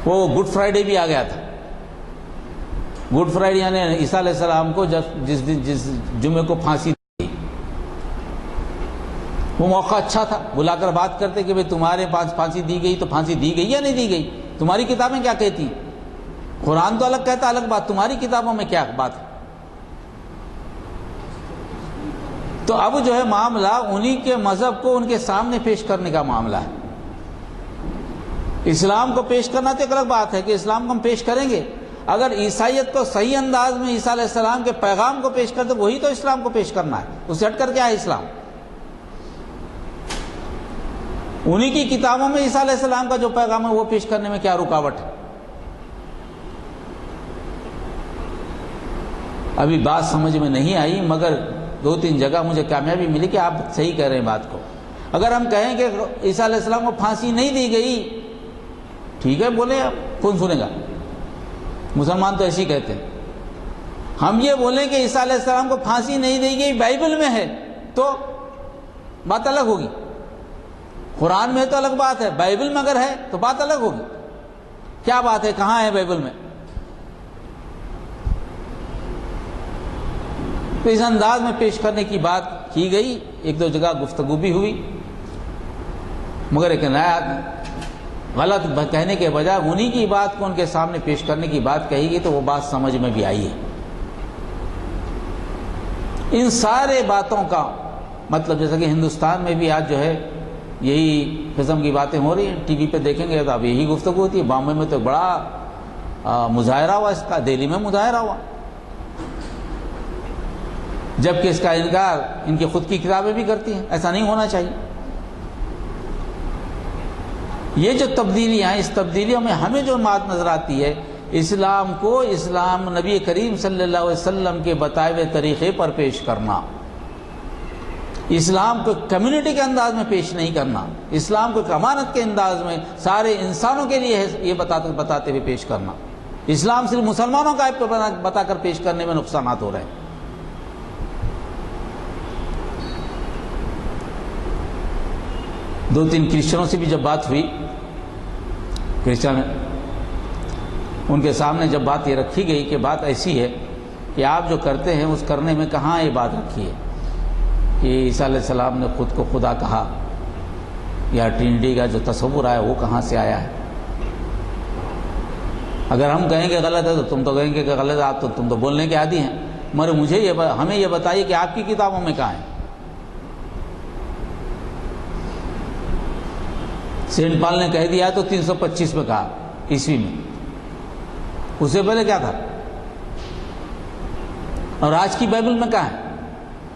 وہ گڈ فرائیڈے بھی آ گیا تھا. گڈ فرائیڈے یعنی عیسیٰ علیہ السلام کو جس جمعے کو پھانسی دی، وہ موقع اچھا تھا. بلا کر بات کرتے کہ بھئی تمہارے پاس پھانسی دی گئی تو پھانسی دی گئی یا نہیں دی گئی، تمہاری کتابیں کیا کہتی. قرآن تو الگ کہتا الگ بات، تمہاری کتابوں میں کیا بات ہے. تو اب جو ہے معاملہ انہی کے مذہب کو ان کے سامنے پیش کرنے کا معاملہ ہے۔ اسلام کو پیش کرنا تو ایک الگ بات ہے کہ اسلام کو ہم پیش کریں گے، اگر عیسائیت کو صحیح انداز میں عیسیٰ علیہ السلام کے پیغام کو پیش کرتے وہی تو اسلام کو پیش کرنا ہے، اس سے ہٹ کر کیا ہے اسلام؟ انہی کی کتابوں میں عیسیٰ علیہ السلام کا جو پیغام ہے وہ پیش کرنے میں کیا رکاوٹ ہے؟ ابھی بات سمجھ میں نہیں آئی، مگر 2-3 جگہ مجھے کامیابی ملی کہ آپ صحیح کہہ رہے ہیں بات کو۔ اگر ہم کہیں کہ عیسیٰ علیہ السلام کو پھانسی نہیں دی گئی، ٹھیک ہے بولیں آپ، کون سنے گا؟ مسلمان تو ایسے ہی کہتے ہیں۔ ہم یہ بولیں کہ عیسیٰ علیہ السلام کو پھانسی نہیں دی گئی بائبل میں ہے تو بات الگ ہوگی، قرآن میں تو الگ بات ہے، بائبل میں اگر ہے تو بات الگ ہوگی۔ کیا بات ہے، کہاں ہے بائبل میں؟ تو اس انداز میں پیش کرنے کی بات کی گئی، 1-2 جگہ گفتگو بھی ہوئی، مگر ایک نیا غلط کہنے کے بجائے انہی کی بات کو ان کے سامنے پیش کرنے کی بات کہی گئی تو وہ بات سمجھ میں بھی آئی ہے۔ ان سارے باتوں کا مطلب جیسا کہ ہندوستان میں بھی آج جو ہے یہی قسم کی باتیں ہو رہی ہیں، ٹی وی پہ دیکھیں گے تو اب یہی گفتگو ہوتی ہے۔ بامبے میں تو بڑا مظاہرہ ہوا اس کا، دہلی میں مظاہرہ ہوا، جبکہ اس کا انکار ان کی خود کی کتابیں بھی کرتی ہیں۔ ایسا نہیں ہونا چاہیے۔ یہ جو تبدیلیاں ہیں، اس تبدیلیوں میں ہمیں جو بات نظر آتی ہے، اسلام کو اسلام نبی کریم صلی اللہ علیہ وسلم کے بتائے ہوئے طریقے پر پیش کرنا، اسلام کو کمیونٹی کے انداز میں پیش نہیں کرنا، اسلام کو ایک امانت کے انداز میں سارے انسانوں کے لیے یہ بتاتے ہوئے پیش کرنا۔ اسلام صرف مسلمانوں کا بتا کر پیش کرنے میں نقصانات ہو رہے ہیں۔ 2-3 کرسچنوں سے بھی جب بات ہوئی، کرسچن ان کے سامنے جب بات یہ رکھی گئی کہ بات ایسی ہے کہ آپ جو کرتے ہیں اس کرنے میں کہاں یہ بات رکھی ہے کہ عیسیٰ علیہ السلام نے خود کو خدا کہا، یا ٹرینٹی کا جو تصور آیا وہ کہاں سے آیا ہے؟ اگر ہم کہیں کہ غلط ہے تو تم تو کہیں گے کہ غلط ہے، آپ تو تم تو بولنے کے عادی ہیں، مگر ہمیں یہ بتائیے کہ آپ کی کتابوں میں کہاں ہے؟ سینٹ پال نے کہہ دیا تو 325 میں کہا عیسوی میں، اس سے پہلے کیا تھا؟ اور آج کی بائبل میں کہاں ہے؟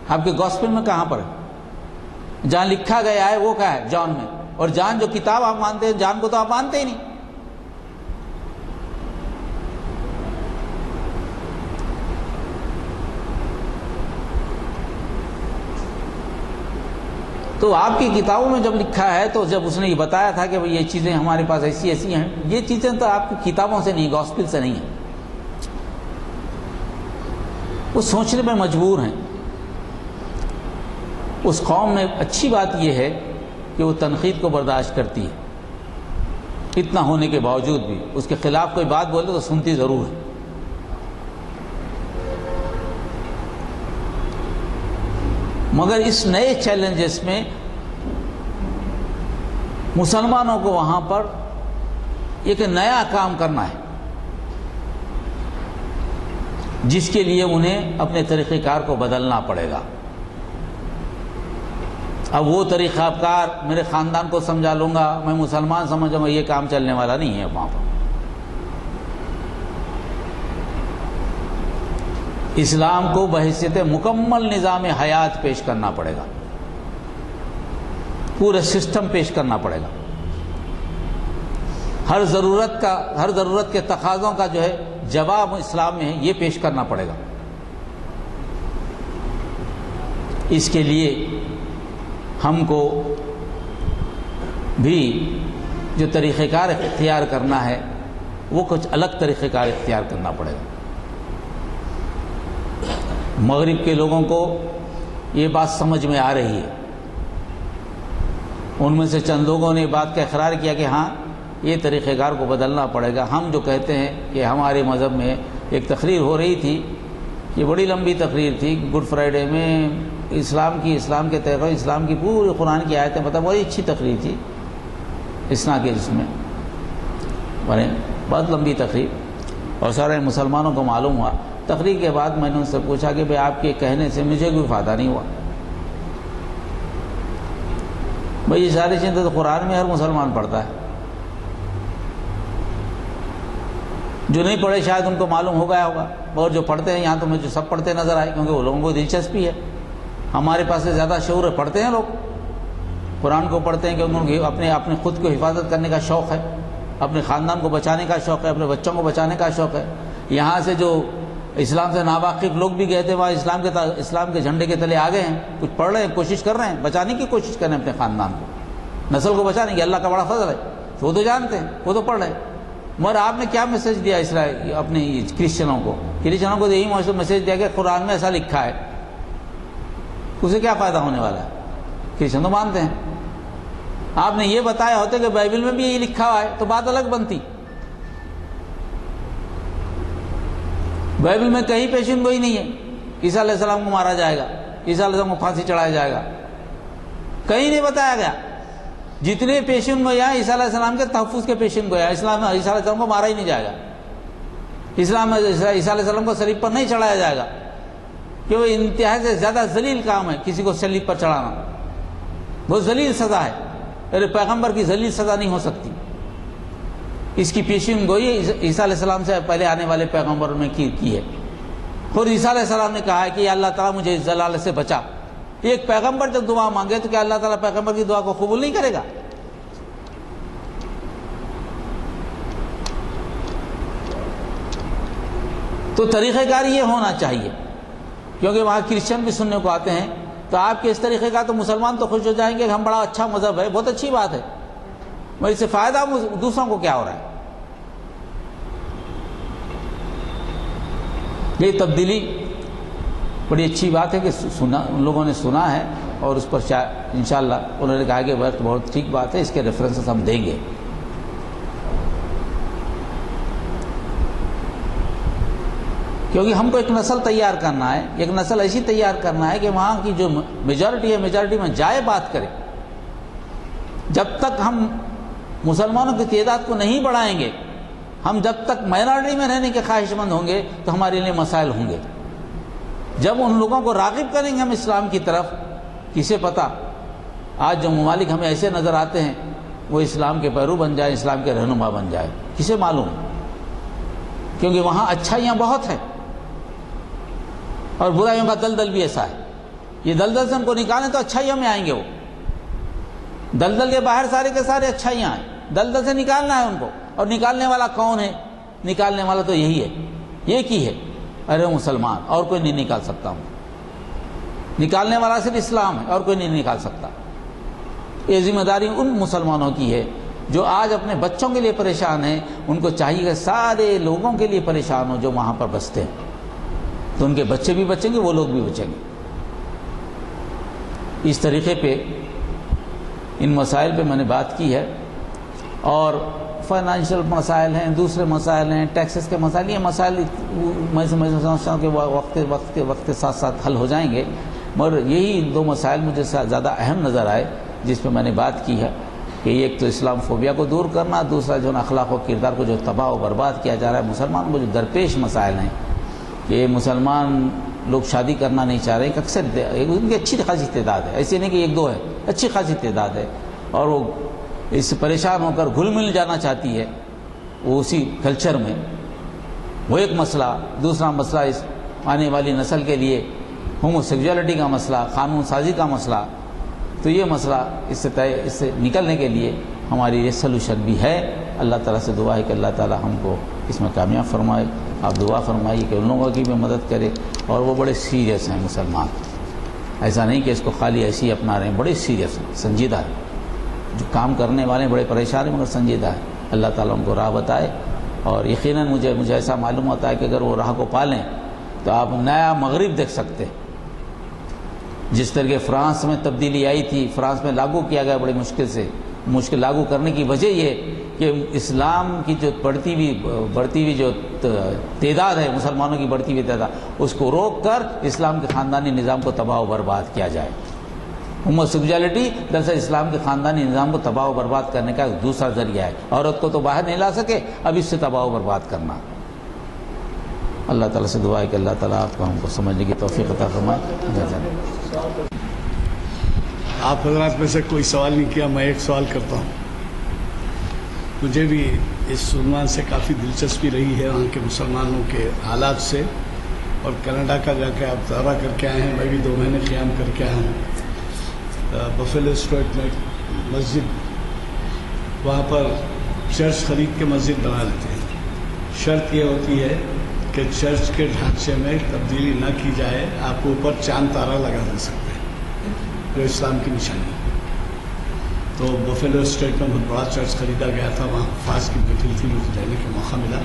آپ کے گاسپل میں کہاں پر ہے؟ جہاں لکھا گیا ہے وہ کہاں ہے؟ جان میں۔ اور جان جو کتاب آپ مانتے ہیں، جان کو تو آپ مانتے ہی نہیں۔ تو آپ کی کتابوں میں جب لکھا ہے تو جب اس نے یہ بتایا تھا کہ یہ چیزیں ہمارے پاس ایسی ایسی ہیں، یہ چیزیں تو آپ کی کتابوں سے نہیں، گاسپل سے نہیں ہیں۔ وہ سوچنے میں مجبور ہیں۔ اس قوم میں اچھی بات یہ ہے کہ وہ تنقید کو برداشت کرتی ہے، اتنا ہونے کے باوجود بھی اس کے خلاف کوئی بات بولے تو سنتی ضرور ہے۔ مگر اس نئے چیلنجز میں مسلمانوں کو وہاں پر ایک نیا کام کرنا ہے، جس کے لیے انہیں اپنے طریقہ کار کو بدلنا پڑے گا۔ اب وہ طریقہ کار میرے خاندان کو سمجھا لوں گا، میں مسلمان سمجھوں گا، یہ کام چلنے والا نہیں ہے۔ وہاں پر اسلام کو بحیثیت مکمل نظام حیات پیش کرنا پڑے گا، پورے سسٹم پیش کرنا پڑے گا، ہر ضرورت کے تقاضوں کا جو ہے جواب اسلام میں ہے، یہ پیش کرنا پڑے گا۔ اس کے لیے ہم کو بھی جو طریقہ کار اختیار کرنا ہے وہ کچھ الگ طریقہ کار اختیار کرنا پڑے گا۔ مغرب کے لوگوں کو یہ بات سمجھ میں آ رہی ہے، ان میں سے چند لوگوں نے بات کا اقرار کیا کہ ہاں یہ طریقہ کار کو بدلنا پڑے گا۔ ہم جو کہتے ہیں کہ ہمارے مذہب میں ایک تقریر ہو رہی تھی، یہ بڑی لمبی تقریر تھی، گڈ فرائیڈے میں اسلام کے طریقے، اسلام کی پوری قرآن کی آیتیں، مطلب بڑی اچھی تقریر تھی اسنا کے، جس میں بہت لمبی تقریر، اور سارے مسلمانوں کو معلوم ہوا۔ تقریر کے بعد میں نے ان سے پوچھا کہ بھئی آپ کے کہنے سے مجھے کوئی فائدہ نہیں ہوا، بھئی یہ ساری چیزیں تو قرآن میں ہر مسلمان پڑھتا ہے، جو نہیں پڑھے شاید ان کو معلوم ہو گیا ہوگا، اور جو پڑھتے ہیں یہاں تو مجھے سب پڑھتے نظر آئے، کیونکہ وہ لوگوں کو دلچسپی ہے، ہمارے پاس سے زیادہ شعور ہے، پڑھتے ہیں لوگ قرآن کو پڑھتے ہیں کہ ان کو اپنے خود کو حفاظت کرنے کا شوق ہے، اپنے خاندان کو بچانے کا شوق ہے، اپنے بچوں کو بچانے کا شوق ہے۔ یہاں سے جو اسلام سے ناواقف لوگ بھی گئے تھے وہاں اسلام کے جھنڈے کے تلے آ گئے ہیں، کچھ پڑھ رہے ہیں، کوشش کر رہے ہیں، بچانے کی کوشش کر رہے ہیں اپنے خاندان کو، نسل کو بچانے کی، اللہ کا بڑا فضل ہے، وہ تو جانتے ہیں، وہ تو پڑھ رہے ہیں۔ مگر آپ نے کیا میسج دیا اپنے کرسچنوں کو تو یہی میسج دیا کہ قرآن میں ایسا لکھا ہے، اسے کیا فائدہ ہونے والا ہے؟ کرسچن تو مانتے ہیں۔ آپ نے یہ بتایا ہوتا کہ بائبل میں بھی یہی لکھا ہوا ہے تو بات الگ بنتی۔ بائبل میں کہیں پیشن گوئی نہیں ہے عیسیٰ علیہ السلام کو مارا جائے گا، عیسیٰ علیہ السلام کو پھانسی چڑھایا جائے گا، کہیں نہیں بتایا گیا۔ جتنے پیشن گویا عیسیٰ علیہ السلام کے تحفظ کے پیشن گویا، اسلام میں عیسیٰ علیہ السلام کو مارا ہی نہیں جائے گا، اسلام میں عیسیٰ علیہ السلام کو صلیب پر نہیں چڑھایا جائے گا، کہ وہ انتہائی سے زیادہ ذلیل کام ہے کسی کو صلیب پر چڑھانا، بہت ذلیل سزا ہے، میرے پیغمبر کی ذلیل سزا نہیں ہو سکتی۔ اس کی پیشین گوئی عیسیٰ علیہ السلام سے پہلے آنے والے پیغمبر نے کی ہے۔ خود عیسیٰ علیہ السلام نے کہا ہے کہ یا اللہ تعالیٰ مجھے اس ضلالت سے بچا۔ ایک پیغمبر جب دعا مانگے تو کیا اللہ تعالیٰ پیغمبر کی دعا کو قبول نہیں کرے گا؟ تو طریقہ کار یہ ہونا چاہیے، کیونکہ وہاں کرسچن بھی سننے کو آتے ہیں، تو آپ کے اس طریقے کا تو مسلمان تو خوش ہو جائیں گے کہ ہم بڑا اچھا مذہب ہے، بہت اچھی بات ہے، مگر اس سے فائدہ دوسروں کو کیا ہو رہا ہے؟ یہ تبدیلی بڑی اچھی بات ہے کہ ان لوگوں نے سنا ہے، اور اس پر انشاءاللہ انہوں نے کہا کہ بہت ٹھیک بات ہے، اس کے ریفرنسز ہم دیں گے۔ کیونکہ ہم کو ایک نسل تیار کرنا ہے، ایک نسل ایسی تیار کرنا ہے کہ وہاں کی جو میجارٹی ہے میجارٹی میں جائے بات کرے۔ جب تک ہم مسلمانوں کی تعداد کو نہیں بڑھائیں گے، ہم جب تک مائنارٹی میں رہنے کے خواہش مند ہوں گے تو ہمارے لیے مسائل ہوں گے۔ جب ان لوگوں کو راغب کریں گے ہم اسلام کی طرف، کسے پتہ آج جو ممالک ہمیں ایسے نظر آتے ہیں وہ اسلام کے پیرو بن جائے، اسلام کے رہنما بن جائے، کسے معلوم؟ کیونکہ وہاں اچھائیاں بہت ہیں اور برائیوں کا دلدل بھی ایسا ہے۔ یہ دلدل سے ہم کو نکالیں تو اچھائیوں میں آئیں گے، وہ دلدل کے باہر سارے کے سارے اچھائیاں ہیں، دلدل سے نکالنا ہے ان کو۔ اور نکالنے والا کون ہے؟ نکالنے والا تو یہی ہے، ایک ہی ہے، ارے مسلمان، اور کوئی نہیں نکال سکتا ہوں۔ نکالنے والا صرف اسلام ہے اور کوئی نہیں نکال سکتا۔ یہ ذمہ داری ان مسلمانوں کی ہے جو آج اپنے بچوں کے لیے پریشان ہیں، ان کو چاہیے کہ سارے لوگوں کے لیے پریشان ہو جو وہاں پر بستے ہیں، تو ان کے بچے بھی بچیں گے، وہ لوگ بھی بچیں گے۔ اس طریقے پہ ان مسائل پہ میں نے بات کی ہے، اور فائنانشیل مسائل ہیں، دوسرے مسائل ہیں، ٹیکسز کے مسائل، یہ مسائل میں سمجھتا ہوں کہ وقت کے ساتھ ساتھ حل ہو جائیں گے، مگر یہی دو مسائل مجھے زیادہ اہم نظر آئے جس پہ میں نے بات کی ہے، کہ ایک تو اسلام فوبیا کو دور کرنا، دوسرا جو اخلاق و کردار کو جو تباہ و برباد کیا جا رہا ہے مسلمان کو، جو درپیش مسائل ہیں کہ مسلمان لوگ شادی کرنا نہیں چاہ رہے ہیں، اکثر ان کی اچھی خاصی تعداد ہے، ایسے نہیں کہ ایک دو ہے، اچھی خاصی تعداد ہے، اور وہ اس سے پریشان ہو کر گھل مل جانا چاہتی ہے وہ اسی کلچر میں، وہ ایک مسئلہ۔ دوسرا مسئلہ اس آنے والی نسل کے لیے ہومو سیکسولیٹی کا مسئلہ، قانون سازی کا مسئلہ، تو یہ مسئلہ اس سے نکلنے کے لیے ہماری یہ سلوشن بھی ہے۔ اللہ تعالیٰ سے دعا ہے کہ اللہ تعالیٰ ہم کو اس میں کامیاب فرمائے۔ آپ دعا فرمائیے کہ ان لوگوں کی بھی مدد کرے، اور وہ بڑے سیریس ہیں مسلمان، ایسا نہیں کہ اس کو خالی ایسے ہی اپنا رہے ہیں، بڑے سیریس ہیں، سنجیدہ ہے، جو کام کرنے والے بڑے پریشان ہیں مگر سنجیدہ ہے۔ اللہ تعالیٰ ان کو راہ بتائے، اور یقیناً مجھے ایسا معلوم ہوتا ہے کہ اگر وہ راہ کو پالیں تو آپ نیا مغرب دیکھ سکتے ہیں۔ جس طرح فرانس میں تبدیلی آئی تھی، فرانس میں لاگو کیا گیا بڑی مشکل لاگو کرنے کی وجہ یہ کہ اسلام کی جو بڑھتی ہوئی جو تعداد ہے، مسلمانوں کی بڑھتی ہوئی تعداد، اس کو روک کر اسلام کے خاندانی نظام کو تباہ و برباد کیا جائے۔ ہومو سیکسولیٹی دراصل اسلام کے خاندانی نظام کو تباہ و برباد کرنے کا ایک دوسرا ذریعہ ہے، عورت کو تو باہر نہیں لا سکے، اب اس سے تباہ و برباد کرنا۔ اللہ تعالیٰ سے دعا ہے کہ اللہ تعالیٰ آپ کو ہم کو سمجھنے کی توفیق عطا فرمائے۔ آپ حضرات میں سے کوئی سوال نہیں کیا، میں ایک سوال کرتا ہوں. مجھے بھی اس عنوان سے کافی دلچسپی رہی ہے، وہاں کے مسلمانوں کے حالات سے، اور کینیڈا کا جا کے آپ دورہ کر کے آئے ہیں، میں بھی 2 مہینے قیام کر کے آیا ہوں. بفیلو اسٹریٹ میں مسجد، وہاں پر چرچ خرید کے مسجد بنا لیتے ہیں. شرط یہ ہوتی ہے کہ چرچ کے ڈھانچے میں تبدیلی نہ کی جائے. آپ اوپر چاند تارا لگا دے سکتے ہیں، جو اسلام کی نشانی ہے. تو بفیلو اسٹریٹ میں بہت بڑا چرچ خریدا گیا تھا، وہاں حفاظ کی محفل تھی، مجھے رہنے کا موقع ملا.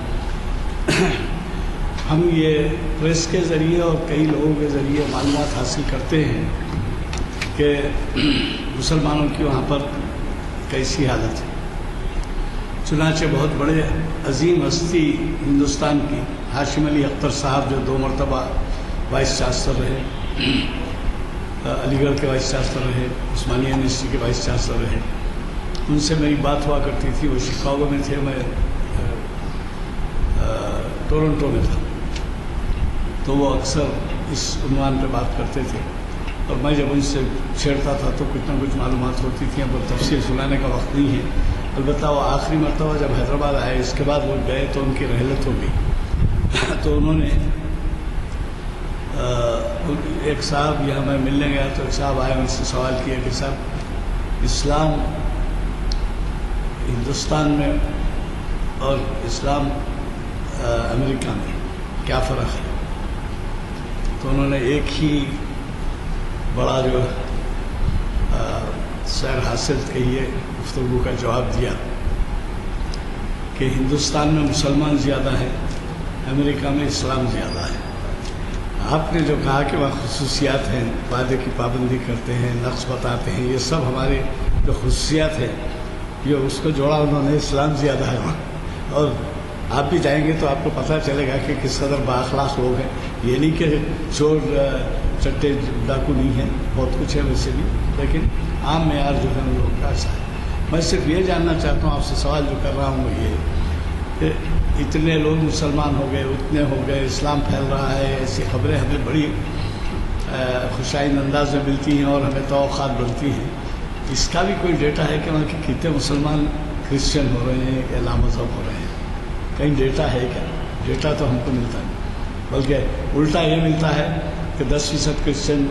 ہم یہ پریس کے ذریعے اور کئی لوگوں کے ذریعے معلومات حاصل کرتے ہیں کہ مسلمانوں کی وہاں پر کیسی حالت ہے. چنانچہ بہت بڑے عظیم ہستی ہندوستان کی، ہاشم علی اختر صاحب، جو 2 مرتبہ وائس چانسلر رہے، علی گڑھ کے وائس چانسلر رہے، عثمانیہ یونیورسٹی کے وائس چانسلر رہے، ان سے میری بات ہوا کرتی تھی. وہ شکاگو میں تھے، میں ٹورنٹو میں تھا. تو وہ اکثر اس عنوان پہ بات کرتے تھے، اور میں جب ان سے چھیڑتا تھا تو کچھ نہ کچھ معلومات ہوتی تھیں، پر تفصیل سنانے کا وقت نہیں ہے. البتہ وہ آخری مرتبہ جب حیدرآباد آئے، اس کے بعد وہ گئے تو ان کی رحلت ہو گئی. تو انہوں نے ایک صاحب، یہاں میں ملنے گیا تو ایک صاحب آئے، ان سے سوال کیا کہ صاحب، اسلام ہندوستان میں اور اسلام امریکہ میں کیا فرق ہے؟ تو انہوں نے ایک ہی بڑا جو سیر حاصل کہیے گفتگو کا جواب دیا کہ ہندوستان میں مسلمان زیادہ ہیں، امریکہ میں اسلام زیادہ ہے. آپ نے جو کہا کہ وہاں خصوصیات ہیں، وعدے کی پابندی کرتے ہیں، نقص بتاتے ہیں، یہ سب ہمارے جو خصوصیات ہیں، یہ اس کو جوڑا انہوں نے، اسلام زیادہ ہے وہاں. اور آپ بھی جائیں گے تو آپ کو پتہ چلے گا کہ کس قدر بااخلاق لوگ ہیں. یہ نہیں کہ چور چٹے ڈاکو نہیں ہیں، بہت کچھ ہے ویسے بھی، لیکن عام معیار جو ہے ان لوگوں کا ایسا ہے. میں صرف یہ جاننا چاہتا ہوں، آپ سے سوال جو کر رہا ہوں وہ یہ کہ اتنے لوگ مسلمان ہو گئے، اتنے ہو گئے، اسلام پھیل رہا ہے، ایسی خبریں ہمیں بڑی خوشائند انداز میں ملتی ہیں اور ہمیں توقعات بنتی ہیں. اس کا بھی کوئی ڈیٹا ہے کہ وہاں کے کتنے مسلمان کرسچن ہو رہے ہیں کہ لامذہب ہو رہے ہیں؟ کہیں ڈیٹا ہے کیا؟ ڈیٹا تو ہم کو ملتا نہیں، بلکہ الٹا یہ ملتا ہے کہ 10% کرسچن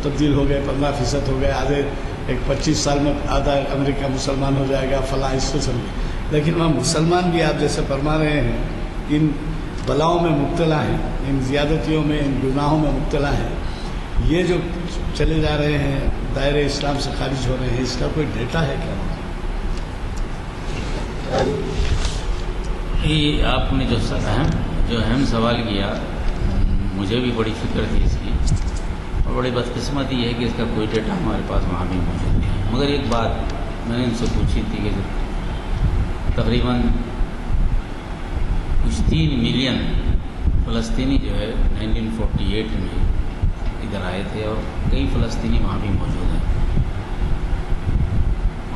تبدیل ہو گئے، 15% ہو گئے، آدھے ایک 25 سال میں آدھا امریکہ مسلمان ہو جائے گا، فلاں اس سے سمجھے. لیکن وہاں مسلمان بھی آپ جیسے فرما رہے ہیں ان بلاؤں میں مبتلا ہیں، ان زیادتیوں میں، ان گناہوں میں مبتلا ہیں. یہ جو چلے جا رہے ہیں، دائرے اسلام سے خارج ہو رہے ہیں، اس کا کوئی ڈیٹا ہے کیا؟ یہ آپ نے جو اہم سوال کیا، مجھے بھی بڑی فکر تھی اس کی، اور بڑی بدقسمتی یہ ہے کہ اس کا کوئی ڈیٹا ہمارے پاس وہاں بھی موجود نہیں ہے. مگر ایک بات میں نے ان سے پوچھی تھی کہ تقریباً کچھ 3 ملین فلسطینی جو ہے 1948 میں ادھر آئے تھے، اور کئی فلسطینی وہاں بھی موجود ہیں.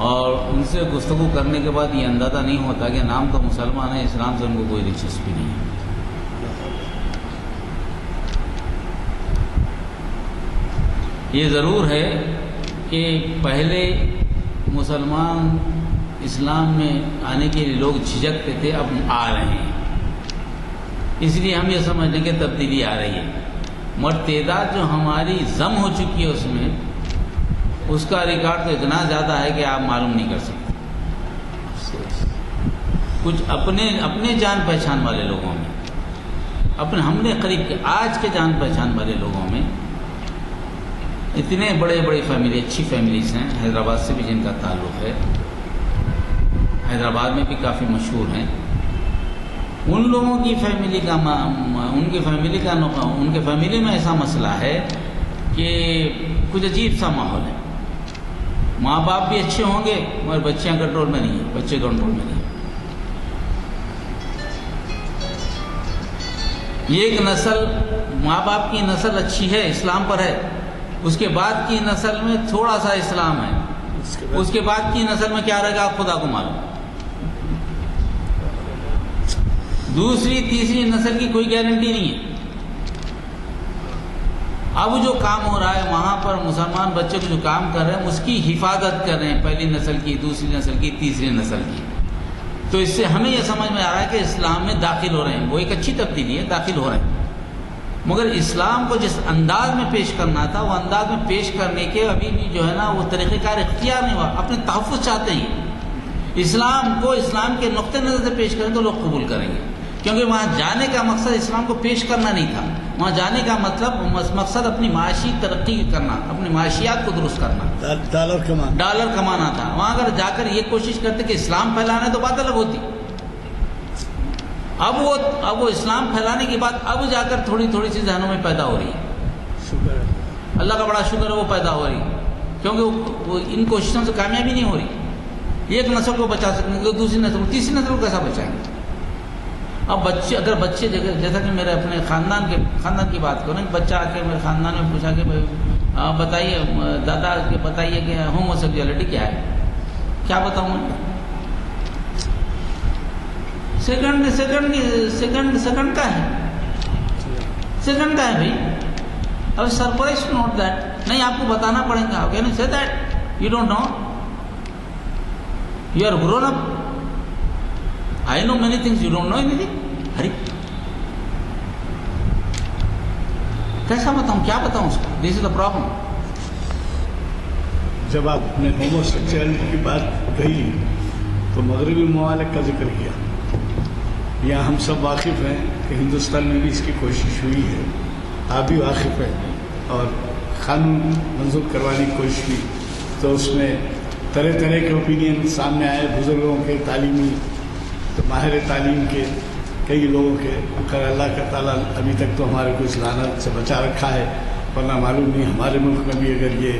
اور ان سے گفتگو کرنے کے بعد یہ اندازہ نہیں ہوتا کہ نام تو مسلمان ہے، اسلام سے ان کو کوئی دلچسپی نہیں ہے. یہ ضرور ہے کہ پہلے مسلمان اسلام میں آنے کے لیے لوگ جھجکتے تھے، اب آ رہے ہیں، اس لیے ہم یہ سمجھ لیں کہ تبدیلی آ رہی ہے. مگر تعداد جو ہماری ضم ہو چکی ہے اس میں، اس کا ریکارڈ تو اتنا زیادہ ہے کہ آپ معلوم نہیں کر سکتے. کچھ اپنے جان پہچان والے لوگوں میں، ہم نے قریب کے آج کے جان پہچان والے لوگوں میں اتنے بڑے فیملی، اچھی فیملیز ہیں، حیدرآباد سے بھی جن کا تعلق ہے، حیدرآباد میں بھی کافی مشہور ہیں. ان لوگوں کی فیملی کا ان کے فیملی میں ایسا مسئلہ ہے کہ کچھ عجیب سا ماحول ہے. ماں باپ بھی اچھے ہوں گے مگر بچیاں کنٹرول میں نہیں ہیں، بچے کنٹرول میں نہیں ہیں. یہ ایک نسل، ماں باپ کی نسل اچھی ہے، اسلام پر ہے، اس کے بعد کی نسل میں تھوڑا سا اسلام ہے، اس کے بعد کی نسل میں کیا رہے گا آپ خدا کو معلوم. دوسری تیسری نسل کی کوئی گارنٹی نہیں ہے. اب جو کام ہو رہا ہے وہاں پر مسلمان بچے کو جو کام کر رہے ہیں اس کی حفاظت کر رہے ہیں، پہلی نسل کی، دوسری نسل کی، تیسری نسل کی. تو اس سے ہمیں یہ سمجھ میں آ رہا ہے کہ اسلام میں داخل ہو رہے ہیں. وہ ایک اچھی تبدیلی ہے، داخل ہو رہے ہیں، مگر اسلام کو جس انداز میں پیش کرنا تھا وہ انداز میں پیش کرنے کے ابھی بھی جو ہے نا وہ طریقہ کار اختیار نہیں ہوا. اپنے تحفظ چاہتے ہیں. اسلام کو اسلام کے نقطۂ نظر سے پیش کریں تو لوگ قبول کریں گے، کیونکہ وہاں جانے کا مقصد اسلام کو پیش کرنا نہیں تھا. وہاں جانے کا مقصد اپنی معاشی ترقی کرنا، اپنی معاشیات کو درست کرنا، ڈالر کمانا تھا. وہاں اگر جا کر یہ کوشش کرتے کہ اسلام پھیلانا ہے تو بات الگ ہوتی. اب وہ اسلام پھیلانے کی بات اب جا کر تھوڑی سی ذہنوں میں پیدا ہو رہی ہے. اللہ کا بڑا شکر ہے وہ پیدا ہو رہی ہے، کیونکہ وہ ان کوششوں سے کامیابی نہیں ہو رہی. ایک نسل کو بچا سکیں گے، دوسری نسل کو، تیسری نسل کو کیسا بچائیں گے؟ اب بچے جیسا کہ میرے اپنے خاندان کی بات کریں، بچہ آ کے میرے خاندان میں پوچھا کہ بھائی بتائیے دادا بتائیے کہ ہومو سیکسولیٹی کیا ہے. کیا بتاؤں میں؟ سیکنڈ کا ہے بھائی. اب سرپرائز ٹو نوٹ دیٹ. نہیں، آپ کو بتانا پڑے گا. اوکے نہیں سے that you don't know, you are grown up. I know many things, you don't know anything. ارے کیسا بتاؤں، کیا بتاؤں اس کو؟ This is the problem. جب آپ نے ہومو سیکچولیٹی کی بات کہی تو مغربی ممالک کا ذکر کیا. یہاں ہم سب واقف ہیں کہ ہندوستان میں بھی اس کی کوشش ہوئی ہے، آپ بھی واقف ہیں، اور قانون منظور کروانے کی کوشش ہوئی تو اس میں طرح کے اوپینین سامنے آئے، بزرگوں کے، تعلیمی تو ماہر تعلیم کے، کئی لوگوں کے. خیر اللہ کا تعالیٰ ابھی تک تو ہمارے کو اس لعنت سے بچا رکھا ہے، ورنہ معلوم نہیں ہمارے ملک میں بھی اگر یہ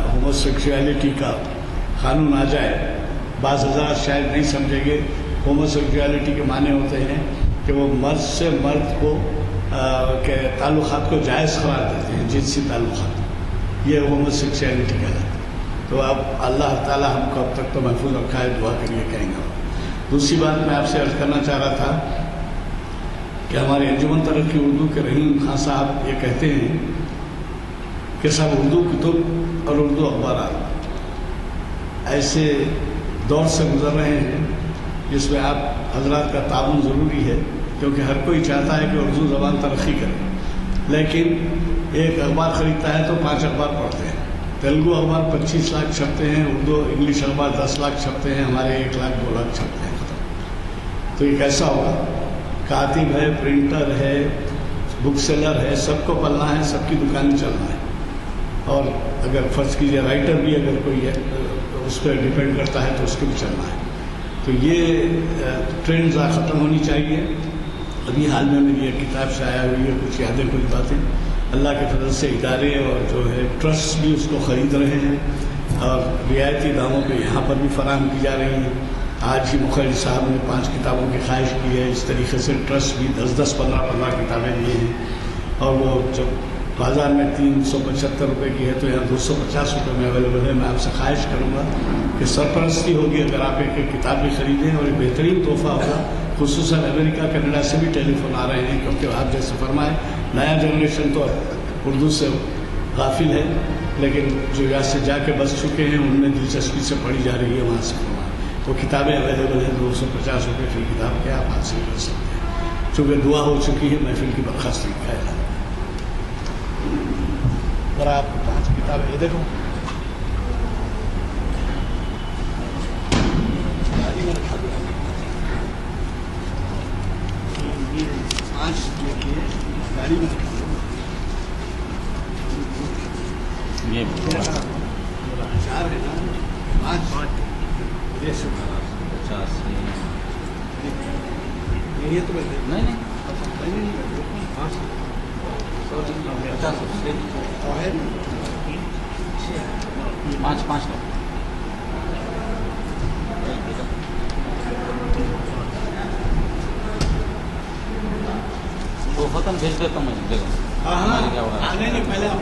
ہومو سیکچولیٹی کا قانون آ جائے. بعض حضرات شاید نہیں سمجھیں گے، ہومو سیکچولیٹی کے معنی ہوتے ہیں کہ وہ مرد سے مرد کو کے تعلقات کو جائز قرار دیتے ہیں، جنسی تعلقات، یہ ہومو سیکچولیٹی کہلاتا ہے. تو اب اللہ تعالیٰ ہم کو اب تک تو محفوظ رکھا ہے، دعا کریے کہیں گا. دوسری بات میں آپ سے عرض کرنا چاہ رہا تھا کہ ہمارے انجمن ترقی اردو کے رحیم خان صاحب یہ کہتے ہیں کہ سب اردو کتب اور اردو اخبارات ایسے دور سے گزر رہے ہیں جس میں آپ حضرات کا تعاون ضروری ہے، کیونکہ ہر کوئی چاہتا ہے کہ اردو زبان ترقی کرے، لیکن ایک اخبار خریدتا ہے تو 5 اخبار پڑھتے ہیں. تیلگو اخبار 25 لاکھ چھپتے ہیں، اردو انگلش اخبار 10 لاکھ چھپتے ہیں، ہمارے 1 لاکھ 2 لاکھ چھپتے ہیں. تو یہ کیسا ہوگا؟ کاتب ہے، پرنٹر ہے، بک سیلر ہے، سب کو پلنا ہے، سب کی دکانیں چلنا ہے. اور اگر فرض کیجیے رائٹر بھی اگر کوئی ہے اس پہ ڈپینڈ کرتا ہے تو اس کو بھی چلنا ہے. تو یہ ٹرینڈ ختم ہونی چاہیے. ابھی حال میں میری ایک کتاب سے آیا ہوئی ہے، کچھ یادیں کچھ باتیں. اللہ کے فضل سے ادارے اور جو ہے ٹرسٹ بھی اس کو خرید رہے ہیں اور رعایتی داموں پہ یہاں پر بھی فراہم کی جا رہی ہیں. آج ہی مخرج صاحب نے 5 کتابوں کی خواہش کی ہے. اس طریقے سے ٹرسٹ بھی 10 15 کتابیں دیے ہیں، اور وہ جب بازار میں 375 روپے کی ہے تو یہاں 250 روپے میں اویلیبل ہے. میں آپ سے خواہش کروں گا کہ سرپرستی ہوگی اگر آپ ایک کتاب بھی خریدیں، اور ایک بہترین تحفہ ہوگا. خصوصاً امریکہ کینیڈا سے بھی ٹیلی فون آ رہے ہیں، کیونکہ آپ جیسے فرمائے نیا جنریشن تو اردو سے غافل ہے، لیکن جو یہاں سے جا کے بس چکے ہیں ان میں دلچسپی سے پڑھی جا رہی ہے. وہاں سے وہ کتابیں اویلیبل ہیں 250 روپے فی کتاب کے آپ حاصل کر سکتے ہیں. چونکہ دعا ہو چکی ہے، محفل کی برخاستگی کا اعلان. اور آپ 5 کتابیں یہ دیکھو گاڑی میں رکھا دو، 5 گاڑی میں رکھا دو. یہ 4 ہے نا، 5 50 یہ تو نہیں 5 وہ ختم بھیج دیتا ہوں میں. دیکھو ہاں نہیں پہلے آپ